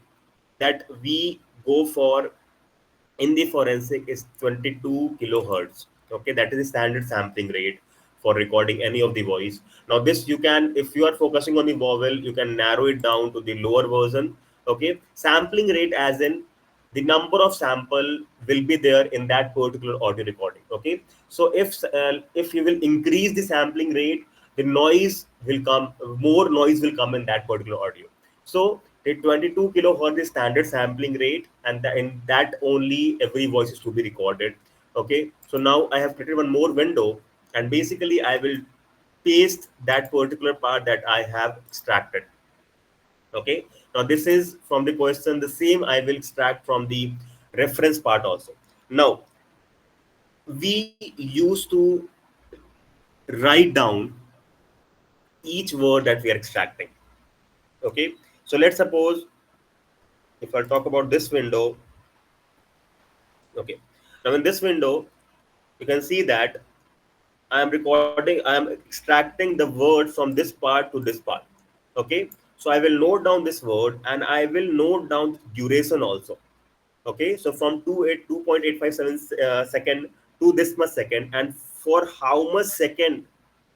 that we go for in the forensic is 22 kilohertz. Okay, that is the standard sampling rate for recording any of the voice. Now this you can, if you are focusing on the vowel, you can narrow it down to the lower version. Okay, sampling rate as in the number of sample will be there in that particular audio recording. Okay, so if you will increase the sampling rate, the noise will come, more noise will come in that particular audio. So the 22 kilohertz is standard sampling rate, and in that only every voice is to be recorded. Okay, so now I have created one more window, and basically I will paste that particular part that I have extracted. Okay, now this is from the question, the same I will extract from the reference part also. Now we used to write down each word that we are extracting. Okay, so let's suppose if I talk about this window. Okay, now in this window you can see that I am extracting the word from this part to this part. Okay, So I will note down this word and I will note down duration also. Okay, so from 2.857 second to this much second, and for how much second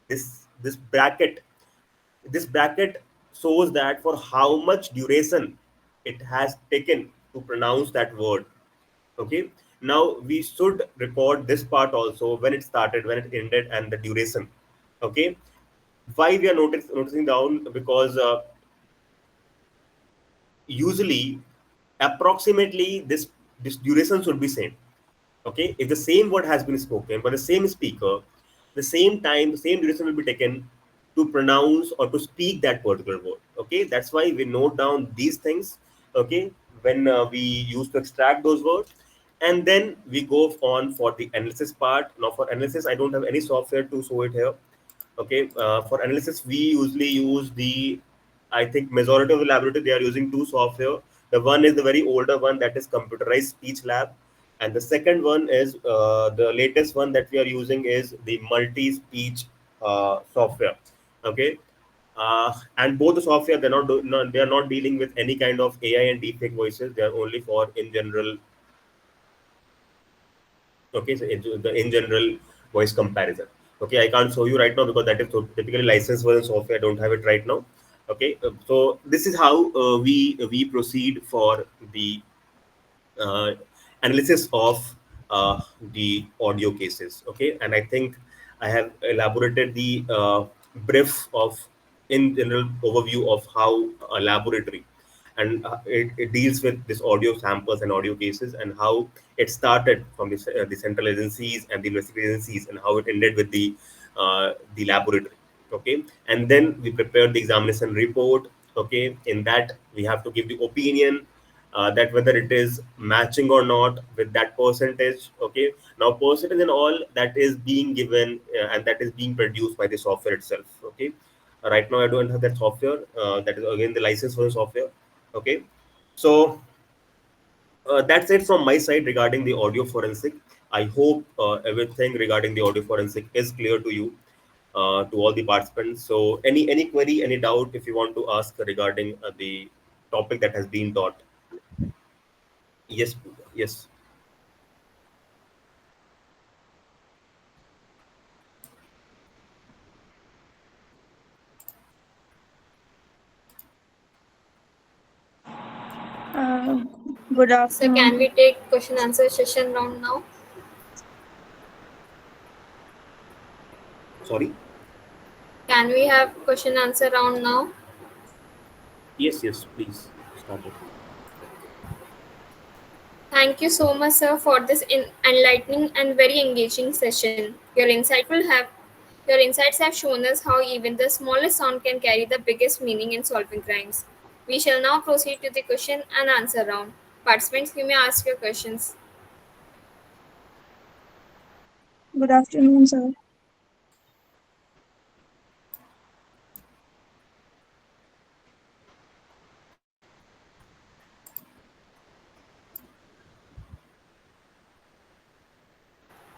this bracket shows that for how much duration it has taken to pronounce that word. Okay, now we should record this part also, when it started, when it ended, and the duration. Okay, why we are noticing down? Because usually approximately this duration should be same. Okay, if the same word has been spoken by the same speaker, the same time, the same duration will be taken to pronounce or to speak that particular word. Okay, that's why we note down these things. Okay, when we used to extract those words, and then we go on for the analysis part. Now for analysis, I don't have any software to show it here. Okay, for analysis, we usually use the, I think majority of the laboratory, they are using two software. The one is the very older one, that is computerized speech lab, and the second one is the latest one that we are using is the multi speech software. Okay, and both the software, they are not dealing with any kind of AI and deepfake voices. They are only for in general. Okay, so the in general voice comparison. Okay, I can't show you right now because that is typically licensed version software. I don't have it right now. Okay, so this is how we proceed for the uh, analysis of the audio cases. Okay, and I think I have elaborated the brief of in general overview of how a laboratory, and it deals with this audio samples and audio cases, and how it started from the central agencies and the investigative agencies, and how it ended with the laboratory. Okay, and then we prepared the examination report. Okay, in that we have to give the opinion that whether it is matching or not with that percentage. Okay, now percentage and all that is being given and that is being produced by the software itself. Okay, right now I don't have that software. That is again the license for the software. Okay, so that's it from my side regarding the audio forensic. I hope everything regarding the audio forensic is clear to you, to all the participants. So any query, any doubt, if you want to ask regarding the topic that has been taught. Yes, yes. Uh, Good So can we afternoon. take question answer session round now? Sorry. Can we have question answer round now? Yes, yes. Please start it. Thank you so much, sir, for this enlightening and very engaging session. Your insights have shown us how even the smallest sound can carry the biggest meaning in solving crimes. We shall now proceed to the question and answer round. Participants, you may ask your questions. Good afternoon, sir.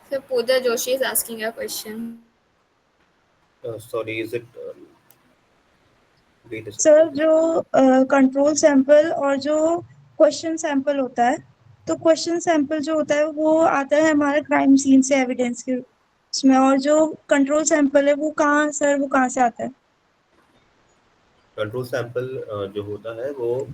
So Pooja Joshi is asking a question. Sorry, is it? Wait a sir second. जो control sample और जो question sample होता है, तो question sample जो होता है वो आता है हमारे क्राइम सीन से एविडेंस के उसमें, और जो कंट्रोल सैंपल है वो कहाँ सर, वो कहाँ से आता है? कंट्रोल सैंपल जो होता है वो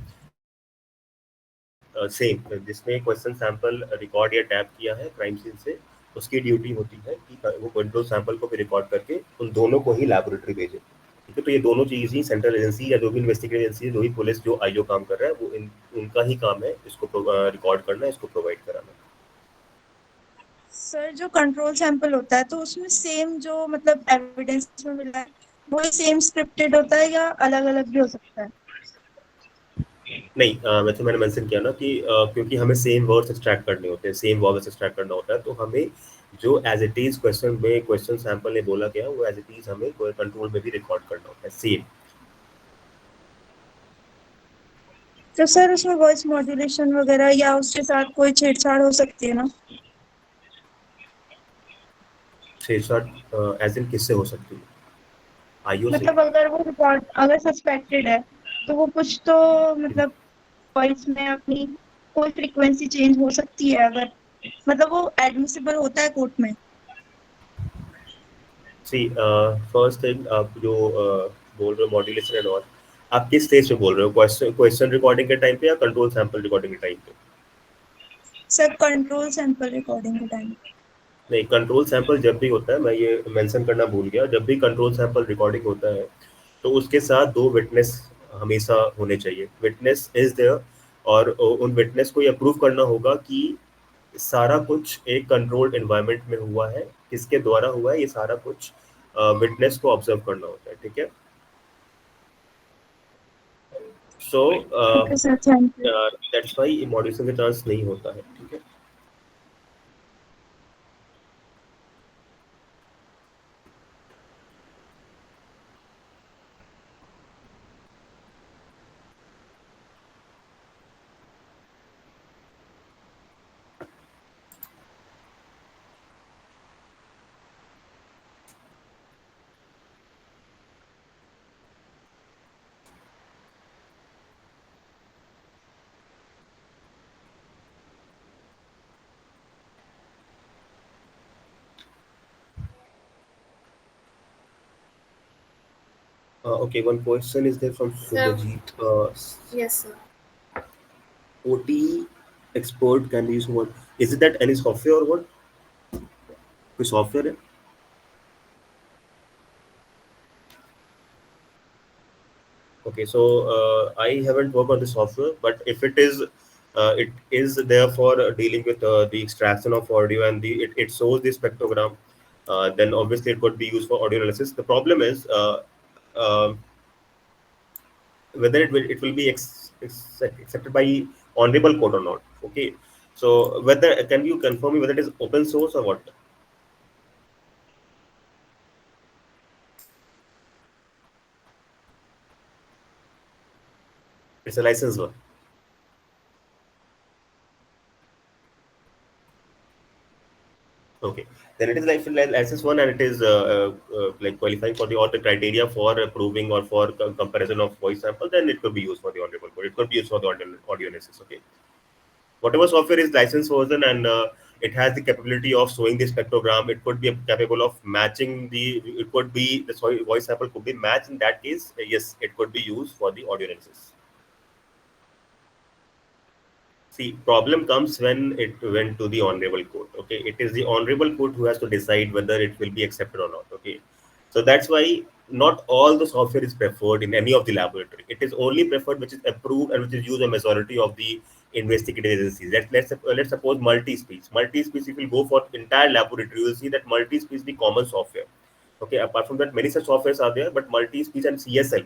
सेम, जिसने क्वेश्चन सैंपल रिकॉर्ड या टैप किया है क्राइम सीन से, उसकी ड्यूटी होती है कि वो कंट्रोल सैंपल को भी रिकॉर्ड करके उन दोनों को ही लैबोरेटरी भेजे। ठीक है, तो ये दोनों चीज़ ही सेंट्रल एजेंसी या जो भी इन्वेस्टिगेटिव एजेंसी है, जो भी पुलिस, जो आईओ काम कर रहा है, वो उनका ही काम है इसको रिकॉर्ड करना, इसको प्रोवाइड कराना। सर जो कंट्रोल सैंपल होता है तो उसमें सेम जो मतलब एविडेंस में मिला है वही सेम स्क्रिप्टेड होता है या अलग अलग भी हो सकता है? नहीं, वैसे मैंने मेंशन किया ना कि क्योंकि हमें सेम वर्ड्स एक्सट्रैक्ट करने होते हैं, सेम वॉवल्स एक्सट्रैक्ट करना होता है, तो हमें जो एज इट इज क्वेश्चन में क्वेश्चन सैंपल ने बोला गया वो एज इट इज हमें कंट्रोल में भी रिकॉर्ड करना होता है सेम। तो सर उसमें वॉइस मॉड्यूलेशन वगैरह या उसके साथ कोई छेड़छाड़ हो सकती है ना? छेड़छाड़ एज इन किससे हो सकती है? आईओ से। मतलब अगर वो रिकॉर्ड अगर सस्पेक्टेड है तो वो कुछ तो मतलब वॉइस में अपनी कोई फ्रीक्वेंसी चेंज हो सकती है, अगर मतलब वो एडमिसिबल होता है कोर्ट में। सी फर्स्ट थिंग, आप जो बोल रहे हो मॉड्यूलेशन एंड ऑल, आप किस स्टेज पे बोल रहे हो? क्वेश्चन क्वेश्चन रिकॉर्डिंग के टाइम पे या कंट्रोल सैंपल रिकॉर्डिंग के टाइम पे? सर कंट्रोल सैंपल रिकॉर्डिंग के टाइम। नहीं, कंट्रोल सैंपल जब भी होता है, मैं ये मेंशन करना भूल गया, जब भी कंट्रोल सैंपल रिकॉर्डिंग होता है तो उसके साथ दो विटनेस हमेशा होने चाहिए। विटनेस इज देयर, और उन विटनेस को ये अप्रूव करना होगा कि सारा कुछ एक कंट्रोल्ड एनवायरनमेंट में हुआ है, किसके द्वारा हुआ है ये सारा कुछ विटनेस को ऑब्जर्व करना होता है। ठीक है, so okay sir, thank you. That's why modulation का चांस नहीं होता है। ठीक है। Okay, one question is there from So, Subhajit. yes, sir. OT expert can be used for what? Is it that any software or what? कोई software है? Okay, so I haven't worked on the software, but if it is there for dealing with the extraction of audio, and it shows the spectrogram, then obviously it could be used for audio analysis. The problem is uh, whether it will be accepted by honorable court or not. Okay, so whether can you confirm me whether it is open source or what? It's a licensed one. Okay, then it is like license one, and it is like qualifying for the all the criteria for approving or for comparison of voice sample. Then it could be used for the honorable court. It could be used for the audio analysis. Okay, whatever software is licensed version, and it has the capability of showing the spectrogram. It could be capable of matching the. It could be the voice sample could be matched. In that case, yes, it could be used for the audio analysis. See, problem comes when it went to the honorable court. Okay, it is the honorable court who has to decide whether it will be accepted or not. Okay, so that's why not all the software is preferred in any of the laboratory. It is only preferred which is approved and which is used a majority of the investigative agencies. Let's suppose multi-speech. Multi-speech, if you go for entire laboratory, you will see that multi-speech is the common software. Okay, apart from that, many such softwares are there, but multi-speech and CSL,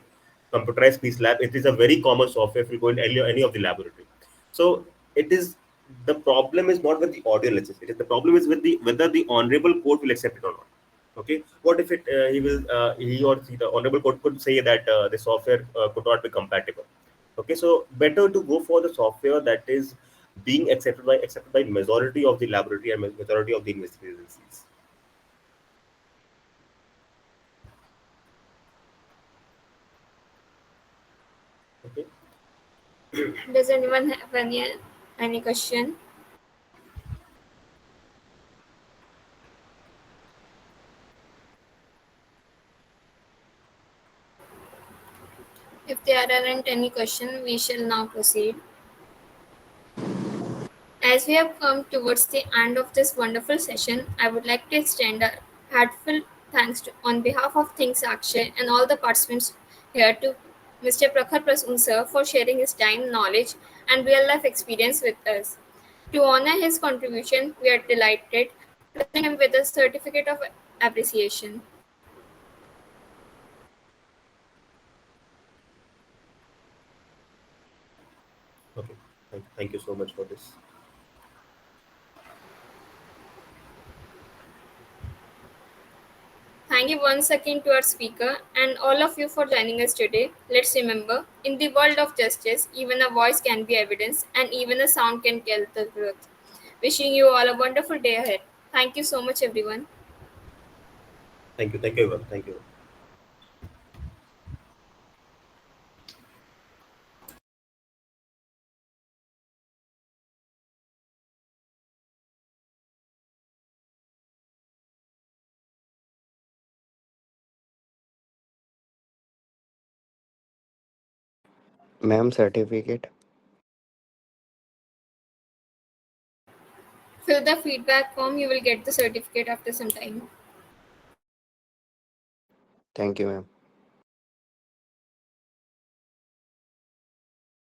computerized speech lab, it is a very common software if you go in any of the laboratory. So it is, the problem is not with the audio analysis. It is the problem is with the whether the honorable court will accept it or not. Okay, what if it he or she, the honorable court could say that the software could not be compatible. Okay, so better to go for the software that is being accepted by majority of the laboratory and majority of the investigative agencies. Okay. Does anyone have any question? If there aren't any question, we shall now proceed. As we have come towards the end of this wonderful session, I would like to extend a heartfelt thanks on behalf of Think's Akshay and all the participants here to Mr. Prakhar Prasoon sir for sharing his time, knowledge, and real life experience with us. To honor his contribution, we are delighted to present him with a certificate of appreciation. Okay. Thank you so much for this. Thank you once again to our speaker and all of you for joining us today. Let's remember, in the world of justice, even a voice can be evidence and even a sound can tell the truth. Wishing you all a wonderful day ahead. Thank you so much, everyone. Thank you. Thank you, everyone. Thank you. Ma'am certificate. Fill the feedback form. You will get the certificate after some time. Thank you ma'am.